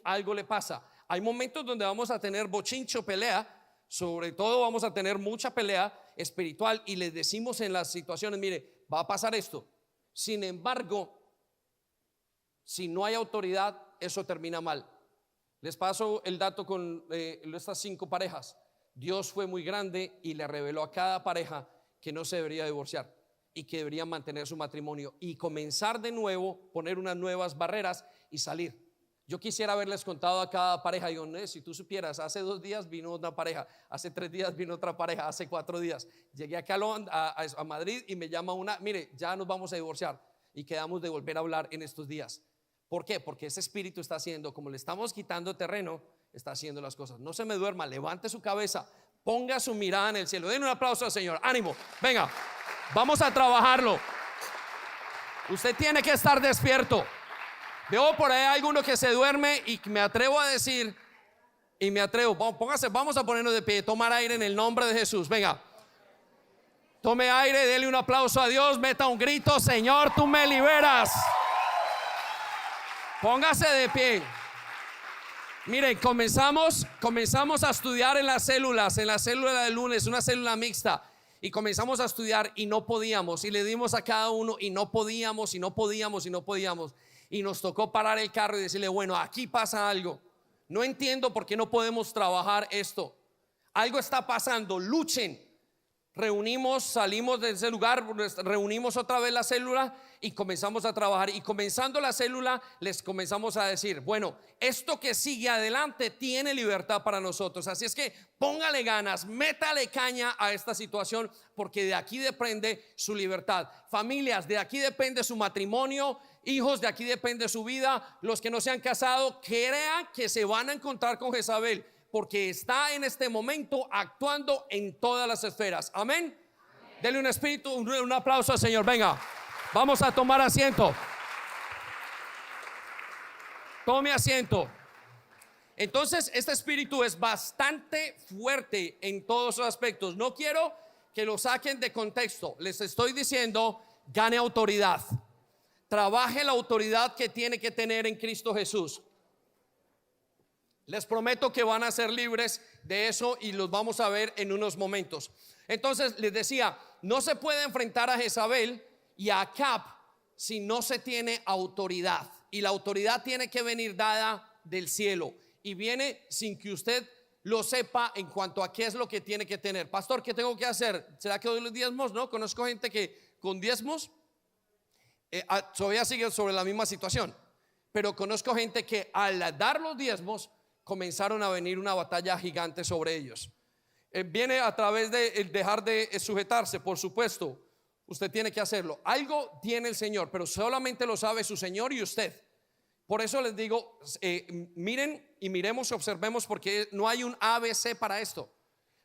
algo le pasa. Hay momentos donde vamos a tener bochincho, pelea, sobre todo vamos a tener mucha pelea espiritual y les decimos en las situaciones, mire, va a pasar esto. Sin embargo, si no hay autoridad, eso termina mal. Les paso el dato con estas 5 parejas. Dios fue muy grande y le reveló a cada pareja que no se debería divorciar y que deberían mantener su matrimonio y comenzar de nuevo, poner unas nuevas barreras y salir. Yo quisiera haberles contado a cada pareja, digo, si tú supieras, hace 2 días vino una pareja, hace 3 días vino otra pareja, hace 4 días llegué acá a Madrid y me llama una, mire, ya nos vamos a divorciar y quedamos de volver a hablar en estos días. ¿Por qué? Porque ese espíritu está haciendo, como le estamos quitando terreno, está haciendo las cosas. No se me duerma, levante su cabeza, ponga su mirada en el cielo. Den un aplauso al Señor, ánimo, venga, vamos a trabajarlo. Usted tiene que estar despierto. Veo por ahí alguno que se duerme y me atrevo a decir, vamos a ponernos de pie, tomar aire en el nombre de Jesús, venga. Tome aire, dele un aplauso a Dios, meta un grito, Señor, tú me liberas. Póngase de pie. Miren, comenzamos a estudiar en la célula de lunes, una célula mixta, y comenzamos a estudiar y no podíamos, y le dimos a cada uno y no podíamos, y nos tocó parar el carro y decirle, bueno, aquí pasa algo, no entiendo por qué no podemos trabajar esto, algo está pasando, luchen. Reunimos, salimos de ese lugar, reunimos otra vez la célula y comenzamos a trabajar. Y comenzando la célula les comenzamos a decir, bueno, esto que sigue adelante tiene libertad para nosotros. Así es que póngale ganas, métale caña a esta situación, porque de aquí depende su libertad. Familias, de aquí depende su matrimonio. Hijos, de aquí depende su vida. Los que no se han casado, crean que se van a encontrar con Jezabel, porque está en este momento actuando en todas las esferas. Amén. Dele un aplauso al Señor. Venga, vamos a tomar asiento. Tome asiento. Entonces, este espíritu es bastante fuerte en todos los aspectos. No quiero que lo saquen de contexto. Les estoy diciendo, gane autoridad. Trabaje la autoridad que tiene que tener en Cristo Jesús. Les prometo que van a ser libres de eso y los vamos a ver en unos momentos. Entonces les decía, no se puede enfrentar a Jezabel y a Acab si no se tiene autoridad. Y la autoridad tiene que venir dada del cielo y viene sin que usted lo sepa en cuanto a qué es lo que tiene que tener. Pastor, ¿qué tengo que hacer? ¿Será que doy los diezmos? No, conozco gente que con diezmos todavía sigue sobre la misma situación, pero conozco gente que al dar los diezmos comenzaron a venir una batalla gigante sobre ellos. Viene a través de dejar de sujetarse, por supuesto. Usted tiene que hacerlo. Algo tiene el Señor, pero solamente lo sabe su Señor y usted. Por eso les digo, miren y miremos y observemos, porque no hay un ABC para esto.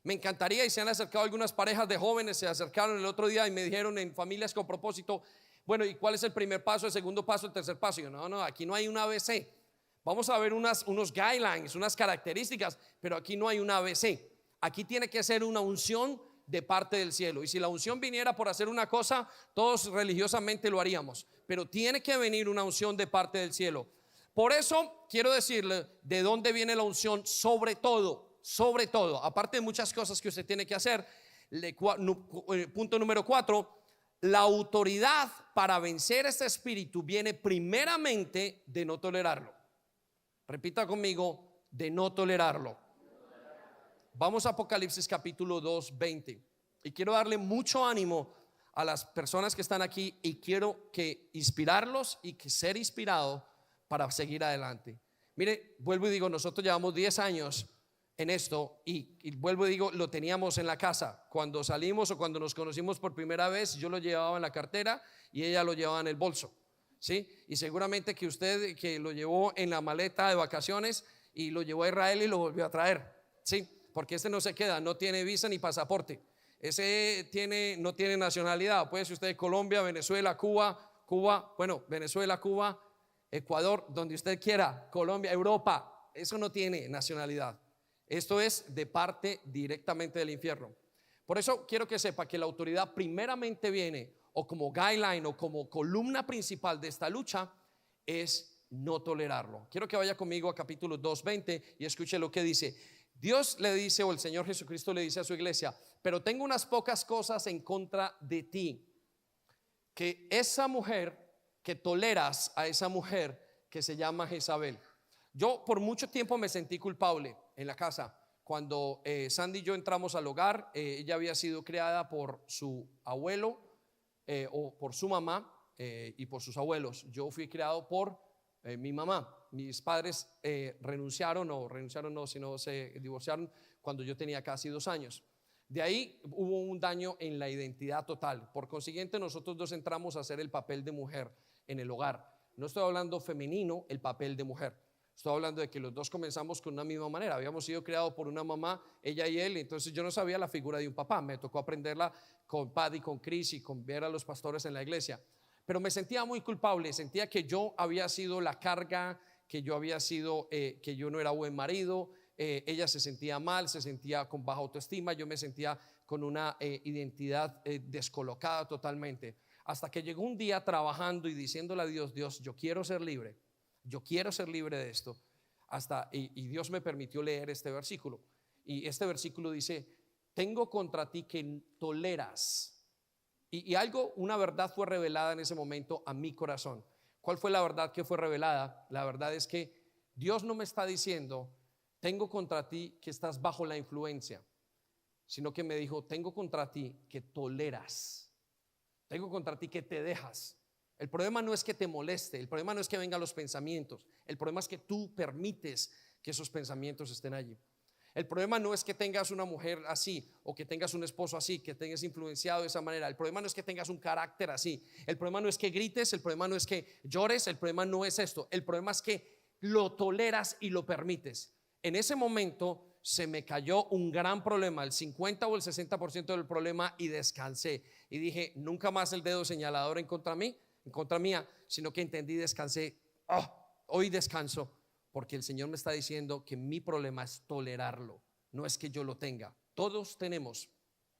Me encantaría, y se han acercado algunas parejas de jóvenes, se acercaron el otro día y me dijeron en Familias con Propósito, bueno, ¿y cuál es el primer paso, el segundo paso, el tercer paso? Y yo, no, aquí no hay un ABC. Vamos a ver unos guidelines, unas características, pero aquí no hay un ABC. Aquí tiene que ser una unción de parte del cielo. Y si la unción viniera por hacer una cosa, todos religiosamente lo haríamos, pero tiene que venir una unción de parte del cielo. Por eso quiero decirle de dónde viene la unción, sobre todo, aparte de muchas cosas que usted tiene que hacer. Punto número 4, la autoridad para vencer este espíritu viene primeramente de no tolerarlo. Repita conmigo, de no tolerarlo. Vamos a Apocalipsis capítulo 2, 20. Y quiero darle mucho ánimo a las personas que están aquí y quiero que inspirarlos y que ser inspirado para seguir adelante. Mire, vuelvo y digo, nosotros llevamos 10 años en esto y vuelvo y digo, lo teníamos en la casa. Cuando salimos o cuando nos conocimos por primera vez, yo lo llevaba en la cartera y ella lo llevaba en el bolso, ¿sí? Y seguramente que usted que lo llevó en la maleta de vacaciones y lo llevó a Israel y lo volvió a traer, ¿sí? Porque este no se queda, no tiene visa ni pasaporte. Ese no tiene nacionalidad. Puede ser usted de Colombia, Venezuela, Cuba, bueno, Venezuela, Cuba, Ecuador, donde usted quiera, Colombia, Europa. Eso no tiene nacionalidad. Esto es de parte directamente del infierno. Por eso quiero que sepa que la autoridad primeramente viene o como guideline o como columna principal de esta lucha es no tolerarlo. Quiero que vaya conmigo a capítulo 2:20 y escuche lo que dice. Dios le dice, o el Señor Jesucristo le dice a su iglesia: pero tengo unas pocas cosas en contra de ti, que esa mujer, que toleras a esa mujer que se llama Jezabel. Yo por mucho tiempo me sentí culpable en la casa. Cuando Sandy y yo entramos al hogar, ella había sido criada por su abuelo o por su mamá y por sus abuelos. Yo fui criado por mi mamá. Mis padres renunciaron, sino se divorciaron cuando yo tenía casi 2 años. De ahí hubo un daño en la identidad total. Por consiguiente, nosotros dos entramos a hacer el papel de mujer en el hogar. No estoy hablando femenino, el papel de mujer. Estoy hablando de que los dos comenzamos con una misma manera. Habíamos sido criados por una mamá, ella y él. Entonces yo no sabía la figura de un papá. Me tocó aprenderla con Paddy, con Chris y con ver a los pastores en la iglesia. Pero me sentía muy culpable. Sentía que yo había sido la carga, que yo había sido, que yo no era buen marido. Ella se sentía mal, se sentía con baja autoestima. Yo me sentía con una identidad descolocada totalmente. Hasta que llegó un día trabajando y diciéndole a Dios: Dios, yo quiero ser libre. Yo quiero ser libre de esto. Y Dios me permitió leer este versículo. Y este versículo dice: tengo contra ti que toleras. Y una verdad fue revelada en ese momento a mi corazón. ¿Cuál fue la verdad que fue revelada? La verdad es que Dios no me está diciendo: tengo contra ti que estás bajo la influencia, sino que me dijo: tengo contra ti que toleras. Tengo contra ti que te dejas. El problema no es que te moleste, el problema no es que vengan los pensamientos, el problema es que tú permites que esos pensamientos estén allí. El problema no es que tengas una mujer así o que tengas un esposo así, que tengas influenciado de esa manera. El problema no es que tengas un carácter así. El problema no es que grites, el problema no es que llores, el problema no es esto. El problema es que lo toleras y lo permites. En ese momento se me cayó un gran problema, el 50 o el 60% del problema, y descansé. Y dije: nunca más el dedo señalador en contra mía, sino que entendí, descansé. Hoy descanso porque el Señor me está diciendo que mi problema es tolerarlo, no es que yo lo tenga. Todos tenemos,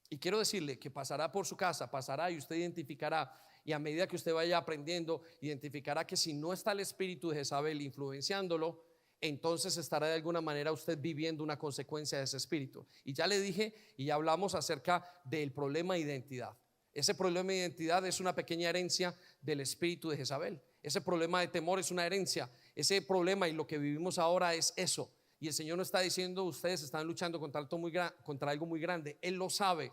y quiero decirle que pasará por su casa, pasará y usted identificará, y a medida que usted vaya aprendiendo, identificará que si no está el espíritu de Jezabel influenciándolo, entonces estará de alguna manera usted viviendo una consecuencia de ese espíritu. Y ya le dije y ya hablamos acerca del problema de identidad. Ese problema de identidad es una pequeña herencia del espíritu de Jezabel. Ese problema de temor es una herencia. Ese problema y lo que vivimos ahora es eso. Y el Señor nos está diciendo: ustedes están luchando contra algo muy grande. Él lo sabe.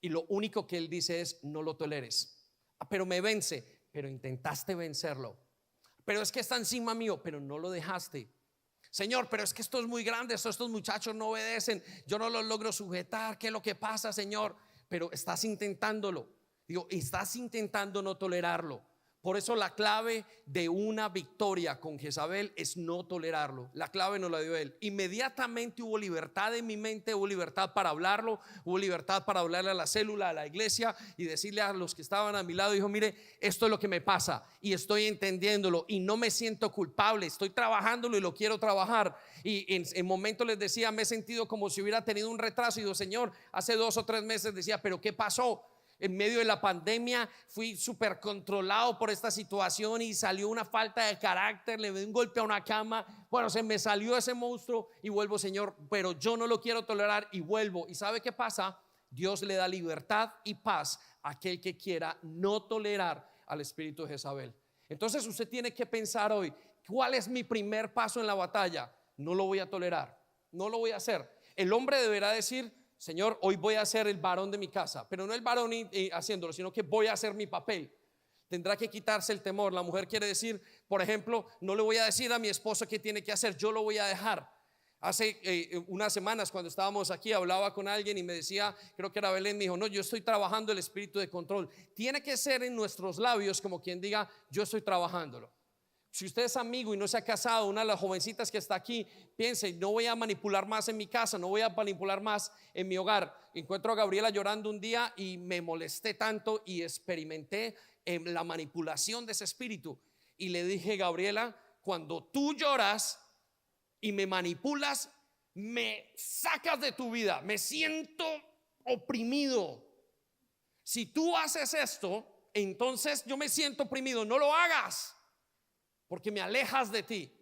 Y lo único que Él dice es: no lo toleres. Pero me vence. Pero intentaste vencerlo. Pero es que está encima mío. Pero no lo dejaste. Señor, pero es que esto es muy grande. Estos muchachos no obedecen. Yo no los logro sujetar. ¿Qué es lo que pasa, Señor? Pero estás intentándolo. Digo, estás intentando no tolerarlo. Por eso la clave de una victoria con Jezabel es no tolerarlo. La clave nos la dio Él. Inmediatamente hubo libertad en mi mente, hubo libertad para hablarlo, hubo libertad para hablarle a la célula, a la iglesia y decirle a los que estaban a mi lado: dijo, mire, esto es lo que me pasa y estoy entendiéndolo y no me siento culpable, estoy trabajándolo y lo quiero trabajar. Y en momentos les decía: me he sentido como si hubiera tenido un retraso. Y digo: Señor, hace 2 o 3 meses decía: pero ¿qué pasó? En medio de la pandemia fui súper controlado por esta situación y salió una falta de carácter, le di un golpe a una cama, bueno, se me salió ese monstruo y vuelvo: Señor, pero yo no lo quiero tolerar, y vuelvo. ¿Y sabe qué pasa? Dios le da libertad y paz a aquel que quiera no tolerar al espíritu de Jezabel. Entonces usted tiene que pensar hoy, ¿cuál es mi primer paso en la batalla? No lo voy a tolerar, no lo voy a hacer. El hombre deberá decir: Señor, hoy voy a ser el varón de mi casa, pero no el varón haciéndolo, sino que voy a hacer mi papel. Tendrá que quitarse el temor. La mujer quiere decir, por ejemplo, no le voy a decir a mi esposo qué tiene que hacer, yo lo voy a dejar. Hace unas semanas, cuando estábamos aquí, hablaba con alguien y me decía, creo que era Belén, me dijo: no, yo estoy trabajando el espíritu de control. Tiene que ser en nuestros labios como quien diga: yo estoy trabajándolo. Si usted es amigo y no se ha casado, una de las jovencitas que está aquí, piense: no voy a manipular más en mi casa, no voy a manipular más en mi hogar. Encuentro a Gabriela llorando un día y me molesté tanto y experimenté la manipulación de ese espíritu. Y le dije: Gabriela, cuando tú lloras y me manipulas, me sacas de tu vida, me siento oprimido. Si tú haces esto, entonces yo me siento oprimido. No lo hagas, porque me alejas de ti.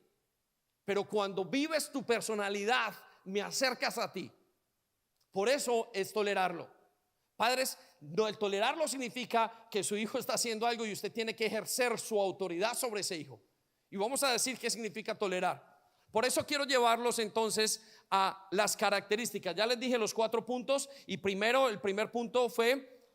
Pero cuando vives tu personalidad, me acercas a ti. Por eso es tolerarlo. Padres, no, el tolerarlo significa que su hijo está haciendo algo y usted tiene que ejercer su autoridad sobre ese hijo. Y vamos a decir qué significa tolerar. Por eso quiero llevarlos entonces a las características. Ya les dije los 4 puntos. Y primero, el primer punto fue,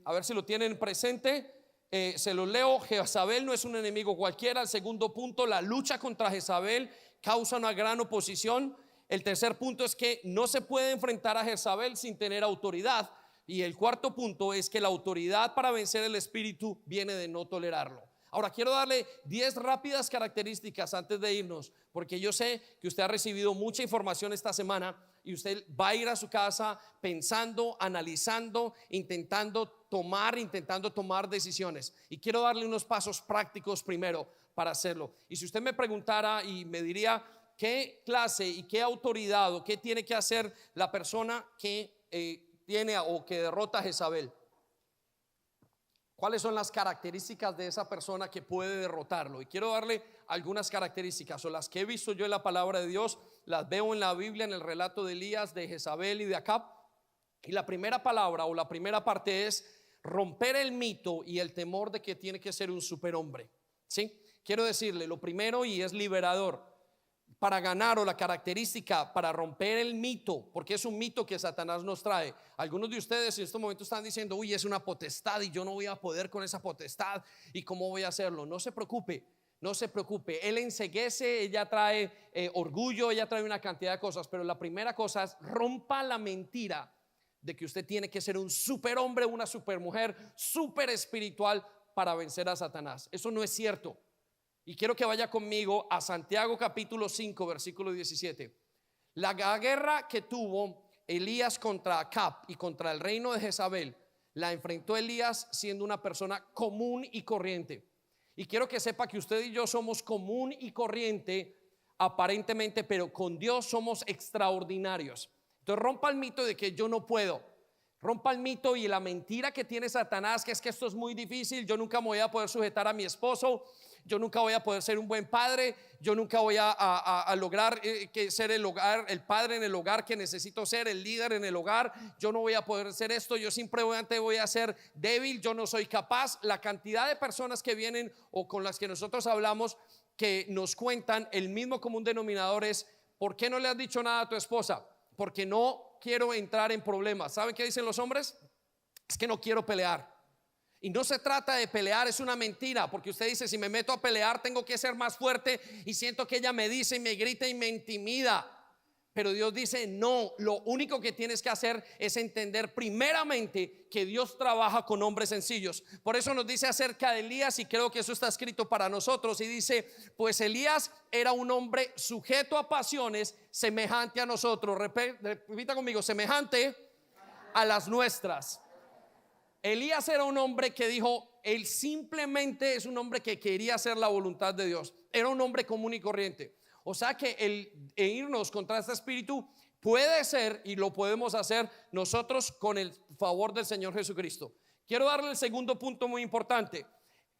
a ver si lo tienen presente, se los leo: Jezabel no es un enemigo cualquiera. El segundo punto, la lucha contra Jezabel causa una gran oposición. El tercer punto es que no se puede enfrentar a Jezabel sin tener autoridad. Y el cuarto punto es que la autoridad para vencer el espíritu viene de no tolerarlo. Ahora quiero darle 10 rápidas características antes de irnos, porque yo sé que usted ha recibido mucha información esta semana y usted va a ir a su casa pensando, analizando, intentando tomar decisiones. Y quiero darle unos pasos prácticos primero para hacerlo. Y si usted me preguntara y me diría qué clase y qué autoridad o qué tiene que hacer la persona que tiene o que derrota a Jezabel, ¿cuáles son las características de esa persona que puede derrotarlo? Y quiero darle algunas características, o las que he visto yo en la palabra de Dios, las veo en la Biblia, en el relato de Elías, de Jezabel y de Acab. Y la primera palabra o la primera parte es romper el mito y el temor de que tiene que ser un superhombre. ¿Sí? Quiero decirle lo primero, y es liberador. Para ganar, o la característica para romper el mito, porque es un mito que Satanás nos trae. Algunos de ustedes en este momento están diciendo: uy, es una potestad y yo no voy a poder con esa potestad, ¿y cómo voy a hacerlo? No se preocupe, no se preocupe. Él enceguece, ella trae orgullo, ella trae una cantidad de cosas, pero la primera cosa es: rompa la mentira de que usted tiene que ser un superhombre, una supermujer, super espiritual para vencer a Satanás. Eso no es cierto. Y quiero que vaya conmigo a Santiago capítulo 5 versículo 17. La guerra que tuvo Elías contra Acab y contra el reino de Jezabel, la enfrentó Elías siendo una persona común y corriente. Y quiero que sepa que usted y yo somos común y corriente aparentemente, pero con Dios somos extraordinarios. Entonces rompa el mito de que yo no puedo. Rompa el mito y la mentira que tiene Satanás, que es que esto es muy difícil, yo nunca me voy a poder sujetar a mi esposo, yo nunca voy a poder ser un buen padre, yo nunca voy a lograr que ser el hogar, el padre en el hogar que necesito ser, el líder en el hogar, yo no voy a poder ser esto, yo simplemente voy a ser débil, yo no soy capaz. La cantidad de personas que vienen o con las que nosotros hablamos, que nos cuentan el mismo común denominador es: ¿por qué no le has dicho nada a tu esposa? Porque no quiero entrar en problemas. ¿Saben qué dicen los hombres? Es que no quiero pelear. Y no se trata de pelear, es una mentira, porque usted dice: si me meto a pelear tengo que ser más fuerte, y siento que ella me dice y me grita y me intimida. Pero Dios dice: no, lo único que tienes que hacer es entender primeramente que Dios trabaja con hombres sencillos. Por eso nos dice acerca de Elías, y creo que eso está escrito para nosotros, y dice: pues Elías era un hombre sujeto a pasiones, semejante a nosotros. Repita conmigo: semejante a las nuestras. Elías era un hombre que dijo: él simplemente es un hombre que quería hacer la voluntad de Dios. Era un hombre común y corriente. O sea que el irnos contra este espíritu puede ser, y lo podemos hacer nosotros con el favor del Señor Jesucristo. Quiero darle el segundo punto muy importante.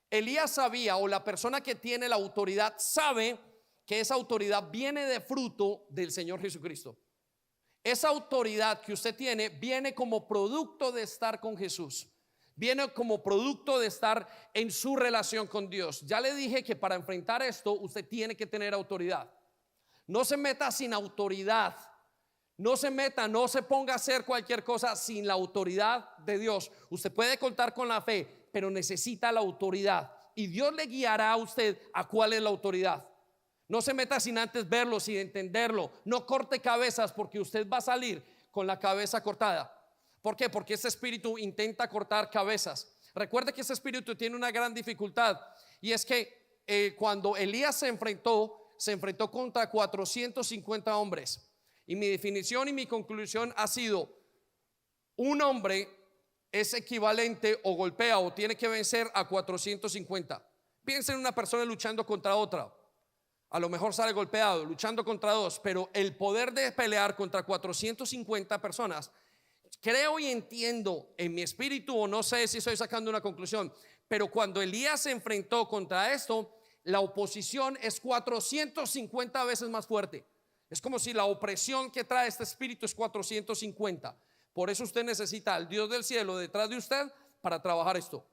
Elías sabía, o la persona que tiene la autoridad sabe, que esa autoridad viene de fruto del Señor Jesucristo. esa autoridad que usted tiene viene como producto de estar con Jesús. Viene como producto de estar en su relación con Dios. Ya le dije que para enfrentar esto usted tiene que tener autoridad. No se meta sin autoridad. No se meta, no se ponga a hacer cualquier cosa sin la autoridad de Dios. Usted puede contar con la fe, pero necesita la autoridad. Y Dios le guiará a usted a cuál es la autoridad. No se meta sin antes verlo, sin entenderlo. No corte cabezas, porque usted va a salir con la cabeza cortada. ¿Por qué? Porque ese espíritu intenta cortar cabezas. Recuerde que ese espíritu tiene una gran dificultad, y es que cuando Elías se enfrentó contra 450 hombres. Y mi definición y mi conclusión ha sido: un hombre es equivalente o golpea o tiene que vencer a 450. Piensa en una persona luchando contra otra. A lo mejor sale golpeado, luchando contra dos, pero el poder de pelear contra 450 personas, creo y entiendo en mi espíritu, o no sé si estoy sacando una conclusión, pero cuando Elías se enfrentó contra esto, la oposición es 450 veces más fuerte. Es como si la opresión que trae este espíritu es 450. Por eso usted necesita al Dios del cielo detrás de usted para trabajar esto.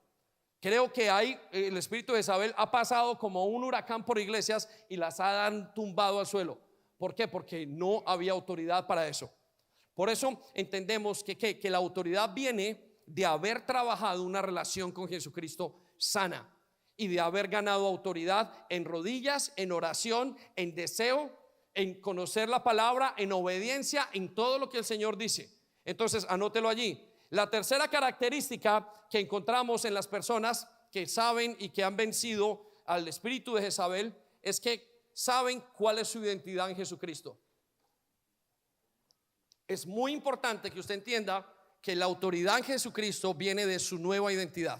Creo que el espíritu de Jezabel ha pasado como un huracán por iglesias y las han tumbado al suelo. ¿Por qué? Porque no había autoridad para eso. Por eso entendemos que la autoridad viene de haber trabajado una relación con Jesucristo sana, y de haber ganado autoridad en rodillas, en oración, en deseo, en conocer la palabra, en obediencia, en todo lo que el Señor dice. Entonces anótelo allí. La tercera característica que encontramos en las personas que saben y que han vencido al espíritu de Jezabel es que saben cuál es su identidad en Jesucristo. Es muy importante que usted entienda que la autoridad en Jesucristo viene de su nueva identidad.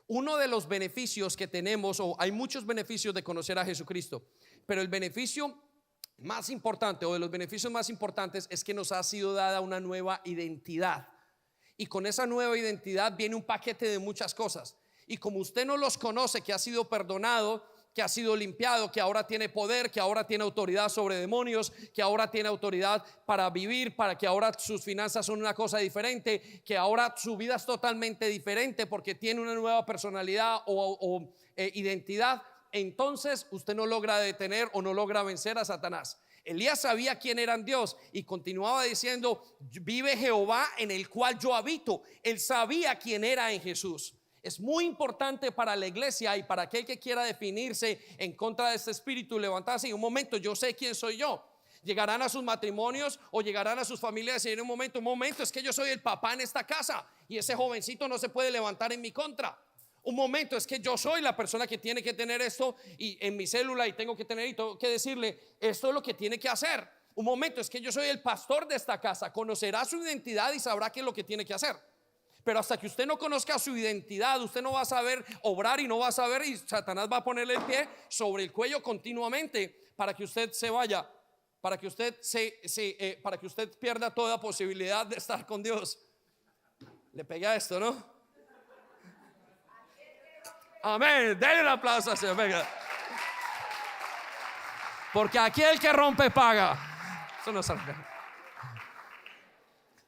Uno de los beneficios que tenemos, o hay muchos beneficios de conocer a Jesucristo, pero el beneficio más importante, o de los beneficios más importantes, es que nos ha sido dada una nueva identidad. Y con esa nueva identidad viene un paquete de muchas cosas. Y como usted no los conoce, que ha sido perdonado, que ha sido limpiado, que ahora tiene poder, que ahora tiene autoridad sobre demonios, que ahora tiene autoridad para vivir, para que ahora sus finanzas son una cosa diferente, que ahora su vida es totalmente diferente porque tiene una nueva personalidad o identidad. Entonces usted no logra detener o no logra vencer a Satanás. Elías sabía quién era Dios y continuaba diciendo: vive Jehová en el cual yo habito. Él sabía quién era en Jesús. Es muy importante para la iglesia y para aquel que quiera definirse en contra de este espíritu, levantarse y un momento, yo sé quién soy yo. Llegarán a sus matrimonios o llegarán a sus familias y en un momento, es que yo soy el papá en esta casa y ese jovencito no se puede levantar en mi contra. Un momento, es que yo soy la persona que tiene que tener esto y en mi célula, y tengo que tener y tengo que decirle: esto es lo que tiene que hacer. Un momento, es que yo soy el pastor de esta casa. Conocerá su identidad y sabrá qué es lo que tiene que hacer. Pero hasta que usted no conozca su identidad, usted no va a saber obrar y no va a saber, y Satanás va a ponerle el pie sobre el cuello continuamente para que usted se vaya, para que usted para que usted pierda toda posibilidad de estar con Dios. Le pega esto, ¿no? Amén. Denle un aplauso, Señor. Venga. Porque aquí el que rompe paga. Eso no sale.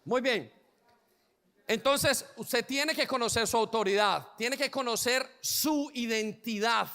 Muy bien. Entonces usted tiene que conocer su autoridad, tiene que conocer su identidad.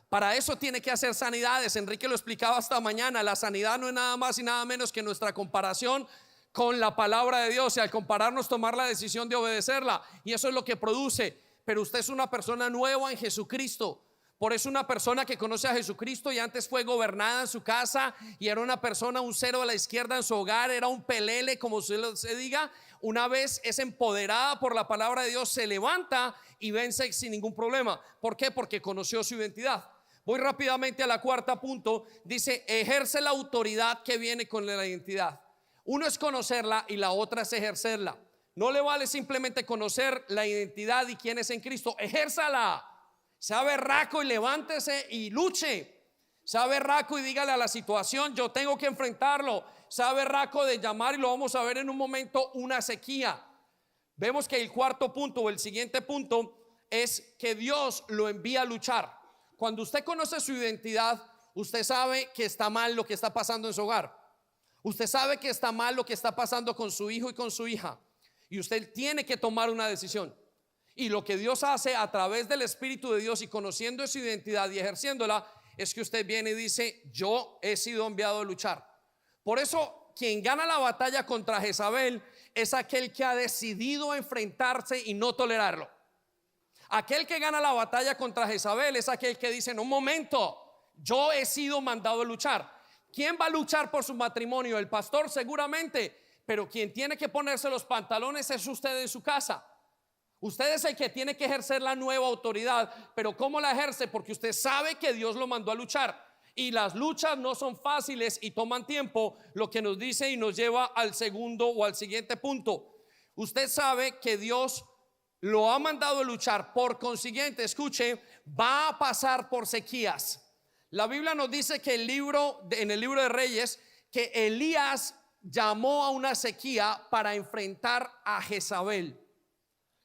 Para eso tiene que hacer sanidades. Enrique lo explicaba esta mañana. La sanidad no es nada más y nada menos que nuestra comparación con la palabra de Dios, y al compararnos tomar la decisión de obedecerla, y eso es lo que produce. Pero usted es una persona nueva en Jesucristo. Por eso una persona que conoce a Jesucristo y antes fue gobernada en su casa y era una persona, un cero a la izquierda en su hogar, era un pelele, como se diga, una vez es empoderada por la palabra de Dios, se levanta y vence sin ningún problema. ¿Por qué? Porque conoció su identidad. Voy rápidamente a la cuarta punto. Dice: ejerce la autoridad que viene con la identidad. Uno es conocerla y la otra es ejercerla. No le vale simplemente conocer la identidad y quién es en Cristo. Ejérzala. Sea berraco y levántese y luche. Sea berraco y dígale a la situación: yo tengo que enfrentarlo. Sea berraco de llamar, y lo vamos a ver en un momento, una sequía. Vemos que el cuarto punto, o el siguiente punto, es que Dios lo envía a luchar. Cuando usted conoce su identidad, usted sabe que está mal lo que está pasando en su hogar. Usted sabe que está mal lo que está pasando con su hijo y con su hija, y usted tiene que tomar una decisión. Y lo que Dios hace a través del Espíritu de Dios y conociendo su identidad y ejerciéndola, es que usted viene y dice: yo he sido enviado a luchar. Por eso quien gana la batalla contra Jezabel es aquel que ha decidido enfrentarse y no tolerarlo. Aquel que gana la batalla contra Jezabel es aquel que dice: en un momento, yo he sido mandado a luchar. ¿Quién va a luchar por su matrimonio? El pastor, seguramente, pero quien tiene que ponerse los pantalones es usted en su casa. Usted es el que tiene que ejercer la nueva autoridad. Pero ¿cómo la ejerce? Porque usted sabe que Dios lo mandó a luchar. Y las luchas no son fáciles y toman tiempo, lo que nos dice y nos lleva al segundo o al siguiente punto. Usted sabe que Dios lo ha mandado a luchar. Por consiguiente, escuche, va a pasar por sequías. La Biblia nos dice que en el libro de Reyes, que Elías llamó a una sequía para enfrentar a Jezabel.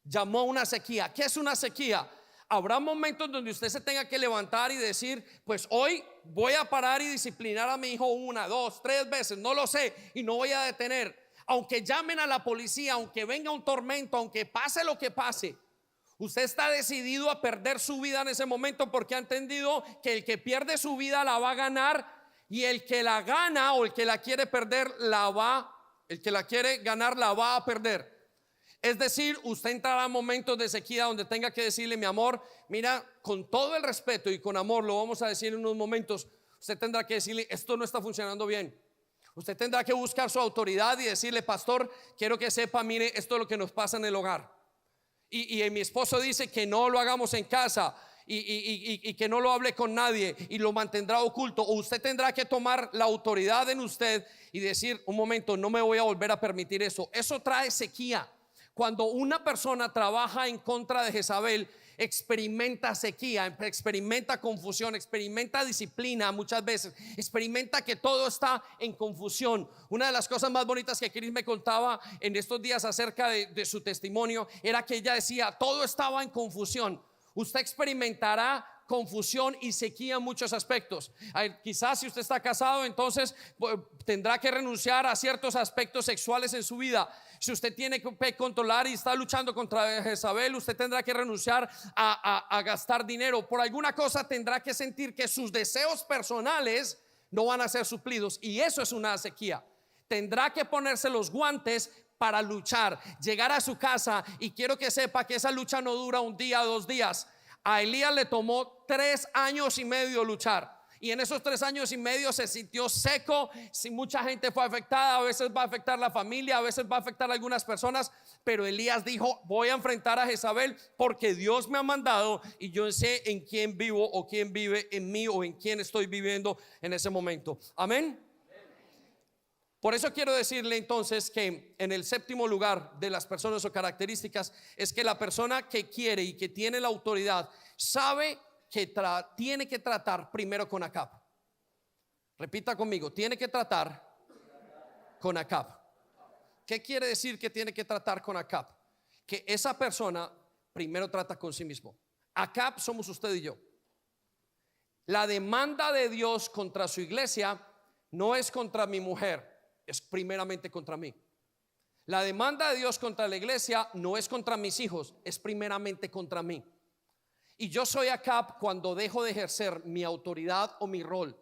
Llamó a una sequía. ¿Qué es una sequía? Habrá momentos donde usted se tenga que levantar y decir: pues hoy voy a parar y disciplinar a mi hijo 1, 2, 3 veces, no lo sé, y no voy a detener. Aunque llamen a la policía, aunque venga un tormento, aunque pase lo que pase, usted está decidido a perder su vida en ese momento, porque ha entendido que el que pierde su vida la va a ganar, y el que la gana o el que la quiere perder el que la quiere ganar la va a perder. Es decir, usted entrará a momentos de sequía donde tenga que decirle: mi amor, mira, con todo el respeto y con amor, lo vamos a decir en unos momentos, usted tendrá que decirle: esto no está funcionando bien. Usted tendrá que buscar su autoridad y decirle: pastor, quiero que sepa, mire, esto es lo que nos pasa en el hogar. Y mi esposo dice que no lo hagamos en casa, y que no lo hable con nadie, y lo mantendrá oculto. O usted tendrá que tomar la autoridad en usted y decir: un momento, no me voy a volver a permitir eso. Eso trae sequía. Cuando una persona trabaja en contra de Jezabel, experimenta sequía, experimenta confusión, experimenta disciplina muchas veces, experimenta que todo está en confusión. Una de las cosas más bonitas que Cris me contaba en estos días acerca de su testimonio era que ella decía: todo estaba en confusión. Usted experimentará confusión y sequía en muchos aspectos. Quizás si usted está casado, entonces tendrá que renunciar a ciertos aspectos sexuales en su vida. Si usted tiene que controlar y está luchando contra Jezabel, usted tendrá que renunciar a gastar dinero. Por alguna cosa tendrá que sentir que sus deseos personales no van a ser suplidos, y eso es una sequía. Tendrá que ponerse los guantes para luchar, llegar a su casa, y quiero que sepa que esa lucha no dura un día o 2 días. A Elías le tomó 3 años y medio luchar, y en esos 3 años y medio se sintió seco. Si mucha gente fue afectada, a veces va a afectar la familia, a veces va a afectar a algunas personas, pero Elías dijo: voy a enfrentar a Jezabel porque Dios me ha mandado, y yo sé en quién vivo o quién vive en mí o en quién estoy viviendo en ese momento. Amén. Por eso quiero decirle entonces que en el séptimo lugar de las personas o características es que la persona que quiere y que tiene la autoridad sabe que tiene que tratar primero con Acab. Repita conmigo: tiene que tratar con Acab. ¿Qué quiere decir que tiene que tratar con Acab? Que esa persona primero trata con sí mismo. Acab somos usted y yo. La demanda de Dios contra su iglesia no es contra mi mujer, es primeramente contra mí. La demanda de Dios contra la iglesia no es contra mis hijos, es primeramente contra mí. Y yo soy Acab cuando dejo de ejercer mi autoridad o mi rol,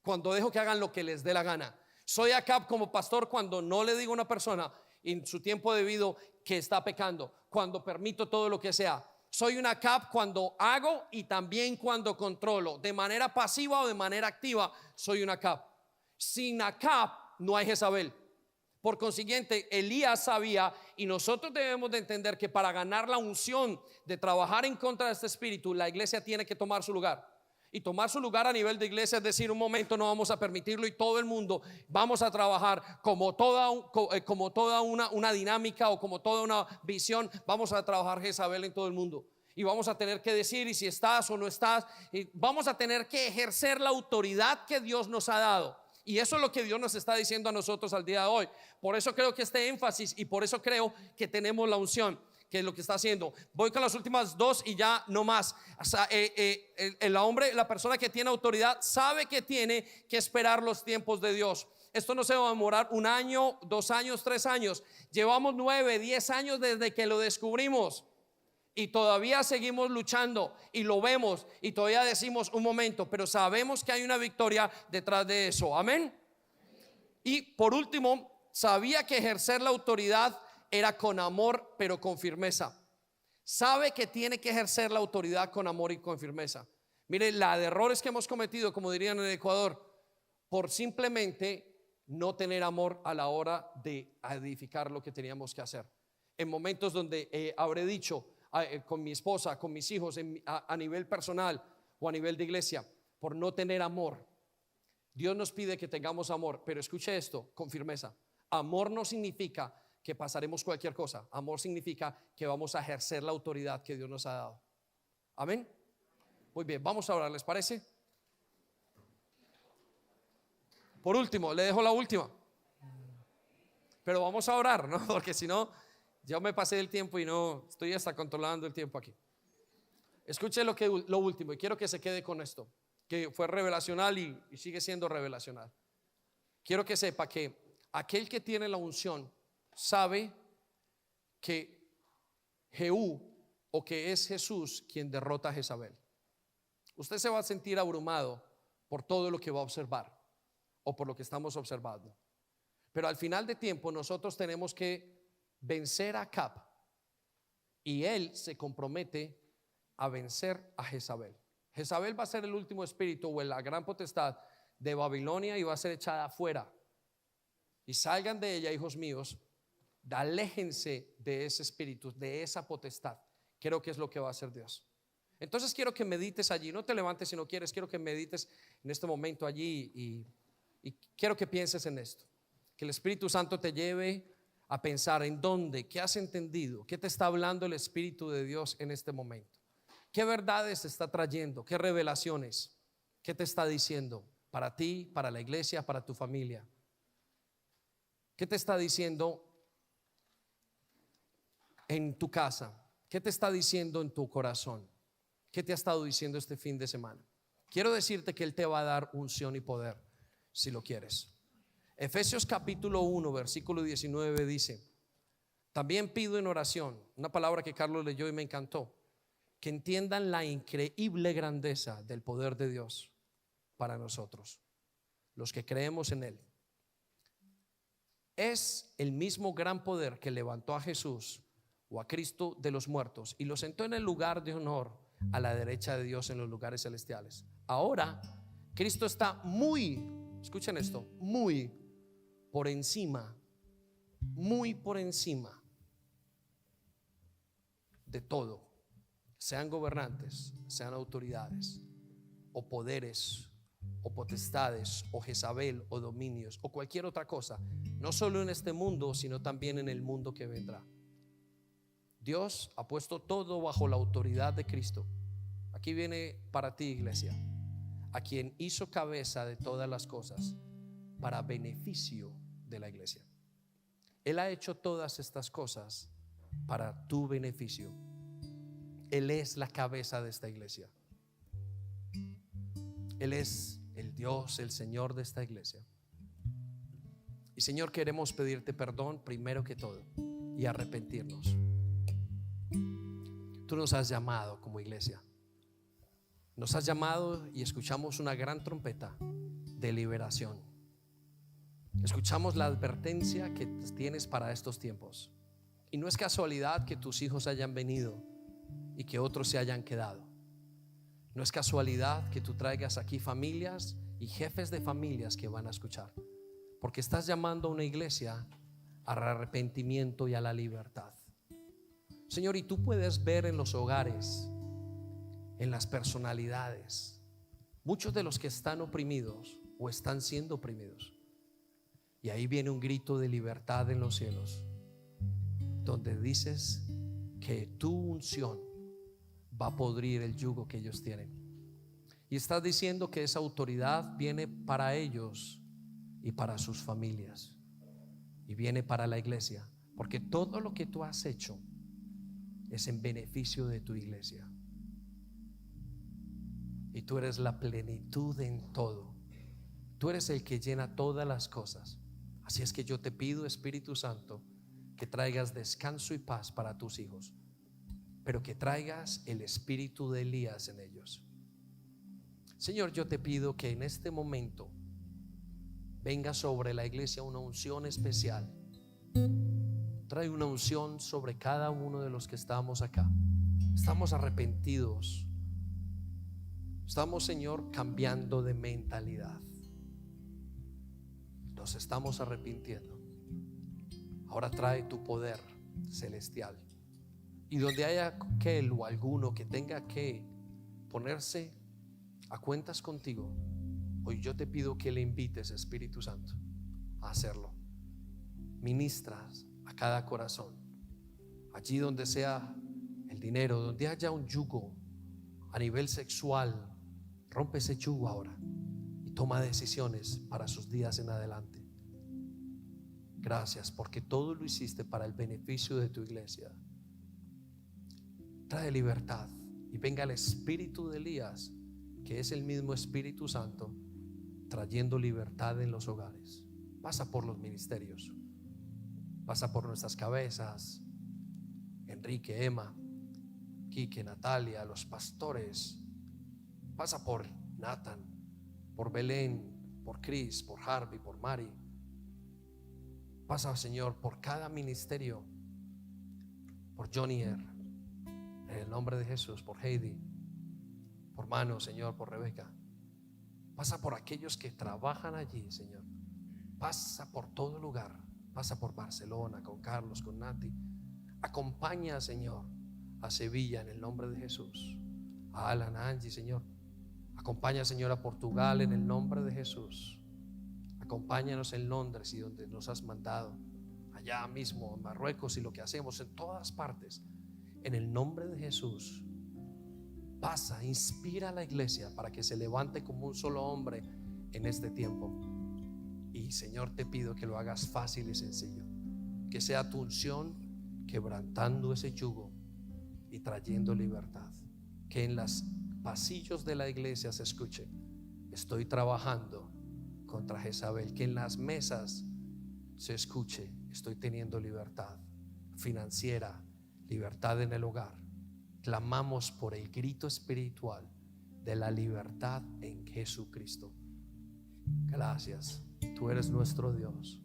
cuando dejo que hagan lo que les dé la gana. Soy Acab como pastor cuando no le digo a una persona en su tiempo debido que está pecando, cuando permito todo lo que sea. Soy un Acab cuando hago y también cuando controlo, de manera pasiva o de manera activa. Soy un Acab. Sin Acab no hay Jezabel. Por consiguiente, Elías sabía, y nosotros debemos de entender que para ganar la unción de trabajar en contra de este espíritu, la iglesia tiene que tomar su lugar. Y tomar su lugar a nivel de iglesia es decir: un momento, no vamos a permitirlo, y todo el mundo vamos a trabajar como toda una dinámica o como toda una visión. Vamos a trabajar Jezabel en todo el mundo, y vamos a tener que decir, y si estás o no estás, y vamos a tener que ejercer la autoridad que Dios nos ha dado. Y eso es lo que Dios nos está diciendo a nosotros al día de hoy. Por eso creo que este énfasis, y por eso creo que tenemos la unción, que es lo que está haciendo. Voy con las últimas 2 y ya no más. O sea, el hombre, la persona que tiene autoridad, sabe que tiene que esperar los tiempos de Dios. Esto no se va a demorar 1 año, 2 años, 3 años. Llevamos 9, 10 años desde que lo descubrimos. Y todavía seguimos luchando y lo vemos y todavía decimos un momento, pero sabemos que hay una victoria detrás de eso. Amén. Y por último, sabía que ejercer la autoridad era con amor, pero con firmeza. Sabe que tiene que ejercer la autoridad con amor y con firmeza. Mire, la de errores que hemos cometido, como dirían en el Ecuador, por simplemente no tener amor a la hora de edificar lo que teníamos que hacer. En momentos donde habré dicho con mi esposa, con mis hijos, a nivel personal o a nivel de iglesia, por no tener amor. Dios nos pide que tengamos amor, pero escuche esto con firmeza. Amor no significa que pasaremos cualquier cosa. Amor significa que vamos a ejercer la autoridad que Dios nos ha dado. Amén. Muy bien, vamos a orar, ¿les parece? Por último, le dejo la última. Pero vamos a orar, ¿no? Porque si no, ya me pasé del tiempo y no estoy hasta controlando el tiempo aquí. Escuche lo último y quiero que se quede con esto, que fue revelacional y sigue siendo revelacional. Quiero que sepa que aquel que tiene la unción sabe que Jehú, o que es Jesús quien derrota a Jezabel. Usted se va a sentir abrumado por todo lo que va a observar o por lo que estamos observando, pero al final de tiempo nosotros tenemos que vencer a Acab y él se compromete a vencer a Jezabel. Jezabel va a ser el último espíritu o la gran potestad de Babilonia y va a ser echada afuera. Y salgan de ella, hijos míos, aléjense de ese espíritu, de esa potestad. Creo que es lo que va a hacer Dios. Entonces quiero que medites allí, no te levantes si no quieres, quiero que medites en este momento allí y quiero que pienses en esto, que el Espíritu Santo te lleve a pensar en dónde, qué has entendido, qué te está hablando el Espíritu de Dios en este momento, qué verdades te está trayendo, qué revelaciones, qué te está diciendo para ti, para la iglesia, para tu familia, qué te está diciendo en tu casa, qué te está diciendo en tu corazón, qué te ha estado diciendo este fin de semana. Quiero decirte que Él te va a dar unción y poder si lo quieres. Efesios capítulo 1 versículo 19 dice: también pido en oración, una palabra que Carlos leyó y me encantó, que entiendan la increíble grandeza del poder de Dios para nosotros, los que creemos en Él. Es el mismo gran poder que levantó a Jesús o a Cristo de los muertos y lo sentó en el lugar de honor a la derecha de Dios en los lugares celestiales. Ahora Cristo está muy, escuchen esto, muy por encima de todo, sean gobernantes, sean autoridades o poderes o potestades o Jezabel o dominios o cualquier otra cosa, no solo en este mundo sino también en el mundo que vendrá. Dios ha puesto todo bajo la autoridad de Cristo. Aquí viene para ti, iglesia, a quien hizo cabeza de todas las cosas para beneficio de la iglesia. Él ha hecho todas estas cosas para tu beneficio. Él es la cabeza de esta iglesia. Él es el Dios, el Señor de esta iglesia. Y Señor, queremos pedirte perdón primero que todo y arrepentirnos. Tú nos has llamado como iglesia. Nos has llamado y escuchamos una gran trompeta de liberación. Escuchamos la advertencia que tienes para estos tiempos. Y no es casualidad que tus hijos hayan venido y que otros se hayan quedado. No es casualidad que tú traigas aquí familias y jefes de familias que van a escuchar, porque estás llamando a una iglesia al arrepentimiento y a la libertad. Señor, y tú puedes ver en los hogares, en las personalidades, muchos de los que están oprimidos o están siendo oprimidos. Y ahí viene un grito de libertad en los cielos, donde dices que tu unción va a podrir el yugo que ellos tienen. Y estás diciendo que esa autoridad viene para ellos y para sus familias, y viene para la iglesia, porque todo lo que tú has hecho es en beneficio de tu iglesia. Y tú eres la plenitud en todo. tú eres el que llena todas las cosas. Así es que yo te pido, Espíritu Santo, que traigas descanso y paz para tus hijos, pero que traigas el espíritu de Elías en ellos. Señor, yo te pido que en este momento venga sobre la iglesia una unción especial. Trae una unción sobre cada uno de los que estamos acá. Estamos arrepentidos. Estamos, Señor, cambiando de mentalidad. Nos estamos arrepintiendo. Ahora trae tu poder celestial. Y donde haya aquel o alguno que tenga que ponerse a cuentas contigo, hoy yo te pido que le invites, Espíritu Santo, a hacerlo. Ministras a cada corazón. Allí donde sea el dinero, donde haya un yugo a nivel sexual, rompe ese yugo ahora y toma decisiones para sus días en adelante. Gracias porque todo lo hiciste para el beneficio de tu iglesia. Trae libertad y venga el espíritu de Elías, que es el mismo Espíritu Santo, trayendo libertad en los hogares. Pasa por los ministerios, pasa por nuestras cabezas, Enrique, Emma, Quique, Natalia, los pastores. Pasa por Nathan, por Belén, por Chris, por Harvey, por Mari. Pasa, Señor, por cada ministerio, por Jonier, en el nombre de Jesús, por Heidi, por Mano, Señor, por Rebeca. Pasa por aquellos que trabajan allí, Señor. Pasa por todo lugar. Pasa por Barcelona, con Carlos, con Nati. Acompaña, Señor, a Sevilla en el nombre de Jesús. A Alan, a Angie, Señor. Acompaña, Señor, a Portugal en el nombre de Jesús. Acompáñanos en Londres y donde nos has mandado, allá mismo en Marruecos, y lo que hacemos en todas partes, en el nombre de Jesús. Pasa, inspira a la iglesia para que se levante como un solo hombre en este tiempo. Y, Señor, te pido que lo hagas fácil y sencillo, que sea tu unción quebrantando ese yugo y trayendo libertad. Que en los pasillos de la iglesia se escuche: estoy trabajando contra Jezabel. Que en las mesas se escuche: estoy teniendo libertad financiera, libertad en el hogar. Clamamos por el grito espiritual de la libertad en Jesucristo. Gracias. Tú eres nuestro Dios.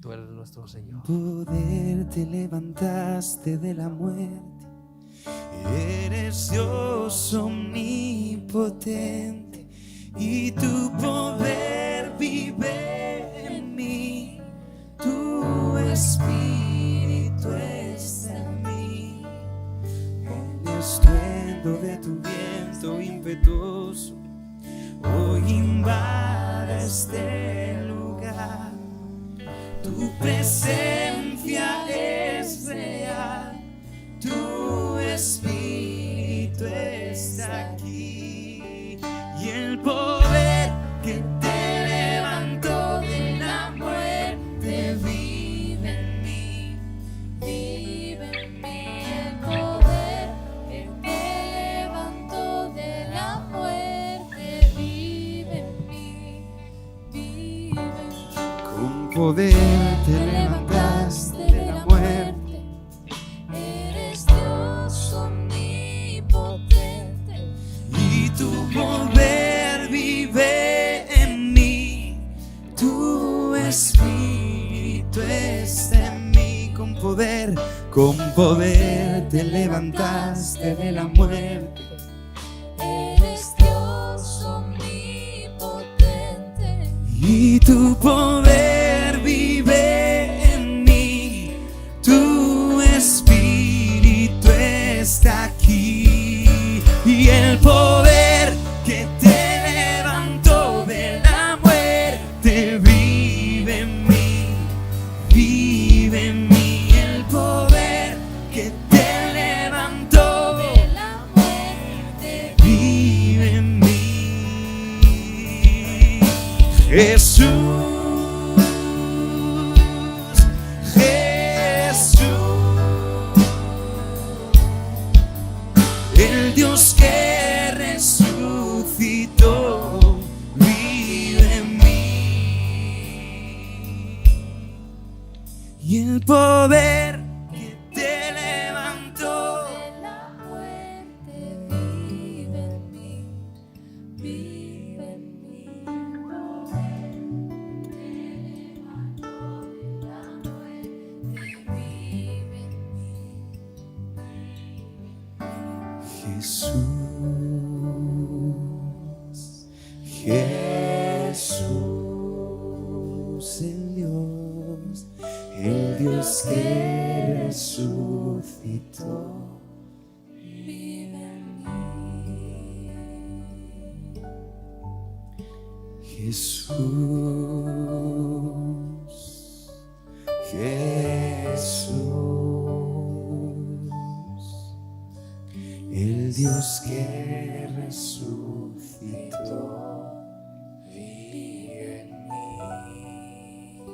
Tú eres nuestro Señor. Poder te levantaste de la muerte. Eres Dios omnipotente y tu poder vive en mí. Tu espíritu está en mí. El estruendo de tu viento impetuoso hoy invade este lugar. Tu presencia es real. Tu espíritu está aquí. Y el poder que te levantó de la muerte vive en mí. Vive en mí. El poder que te levantó de la muerte vive en mí. Vive en mí. Con poder te levantaste de la muerte. Eres Dios omnipotente Y tu poder vive en mí. Tu espíritu está en mí. Con poder te levantaste de la muerte. eres Dios omnipotente Y tu poder vive en mí. Tu espíritu está aquí. Y el poder que te levantó de la muerte vive en mí. Vive en mí. El poder que te levantó de la muerte vive en mí. Jesús, Jesús, el Dios que resucitó vive en poder que te levantó. de la muerte, vive en mí, vive en mí. El poder te levantó de la muerte, vive en mí. Jesús, Jesús, el Dios que resucitó. Vive en mí. Jesús, Jesús, el Dios que resucitó. Vive en mí.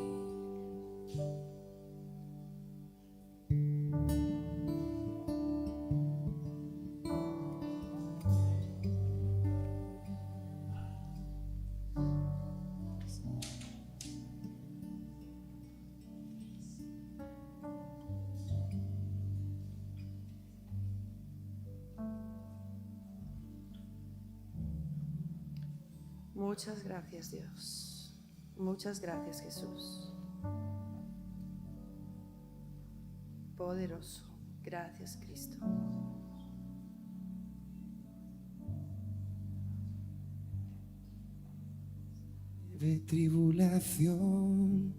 Muchas gracias, Dios. Muchas gracias, Jesús. Poderoso. Gracias, Cristo. De tribulación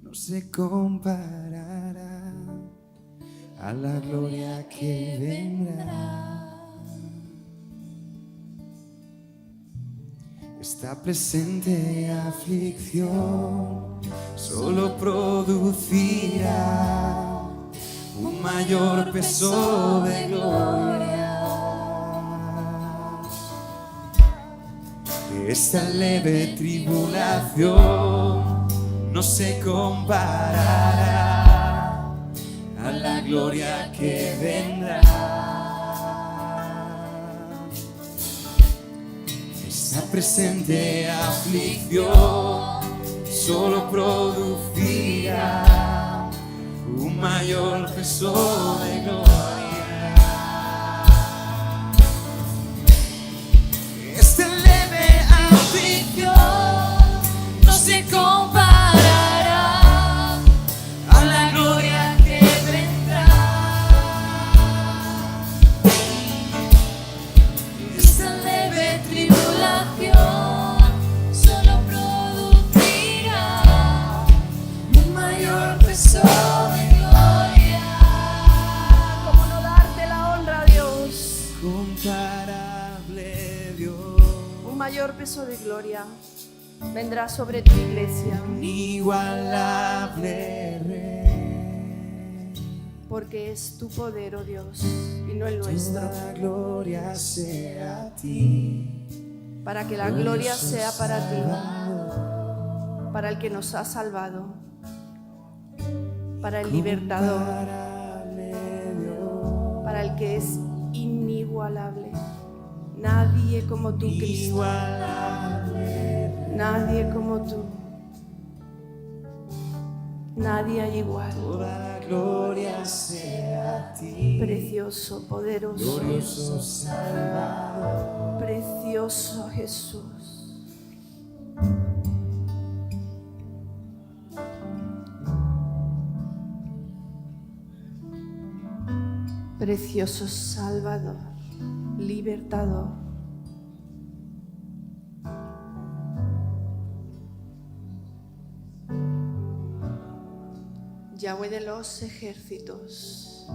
no se comparará a la gloria que vendrá. Esta presente aflicción solo producirá un mayor peso de gloria. Esta leve tribulación no se comparará a la gloria que vendrá. Esta presente aflicción solo producirá un mayor peso de gloria. Esta leve aflicción no se comparará a la gloria que vendrá. Esta leve tribulación solo producirá un mayor peso de gloria. ¿Cómo no darte la honra, Dios? Comparable Dios, Un mayor peso de gloria vendrá sobre tu iglesia, inigualable Rey. porque es tu poder, oh Dios, y no el nuestro. Toda gloria sea a ti, Para que la gloria sea para ti, para el que nos ha salvado, para el libertador, comparable Dios, para el que es inigualable. Nadie como tú, Cristo. inigualable. Nadie como tú. Nadie hay igual. Toda gloria sea a ti, Precioso, poderoso, glorioso Salvador. precioso Jesús. Precioso Salvador, libertador. Yahweh de los ejércitos,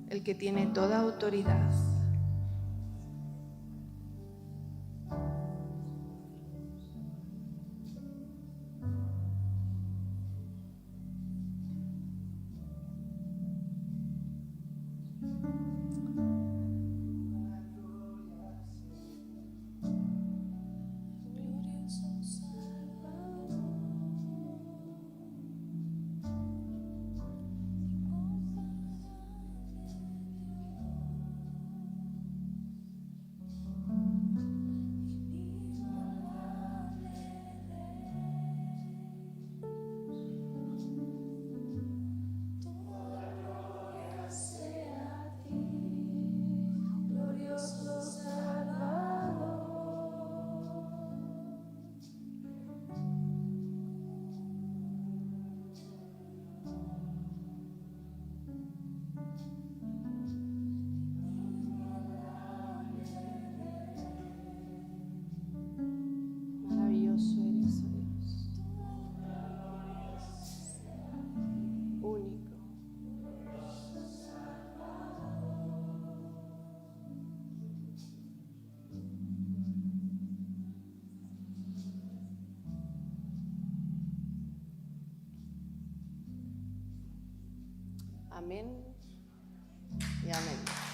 el que tiene toda autoridad. Amén y amén.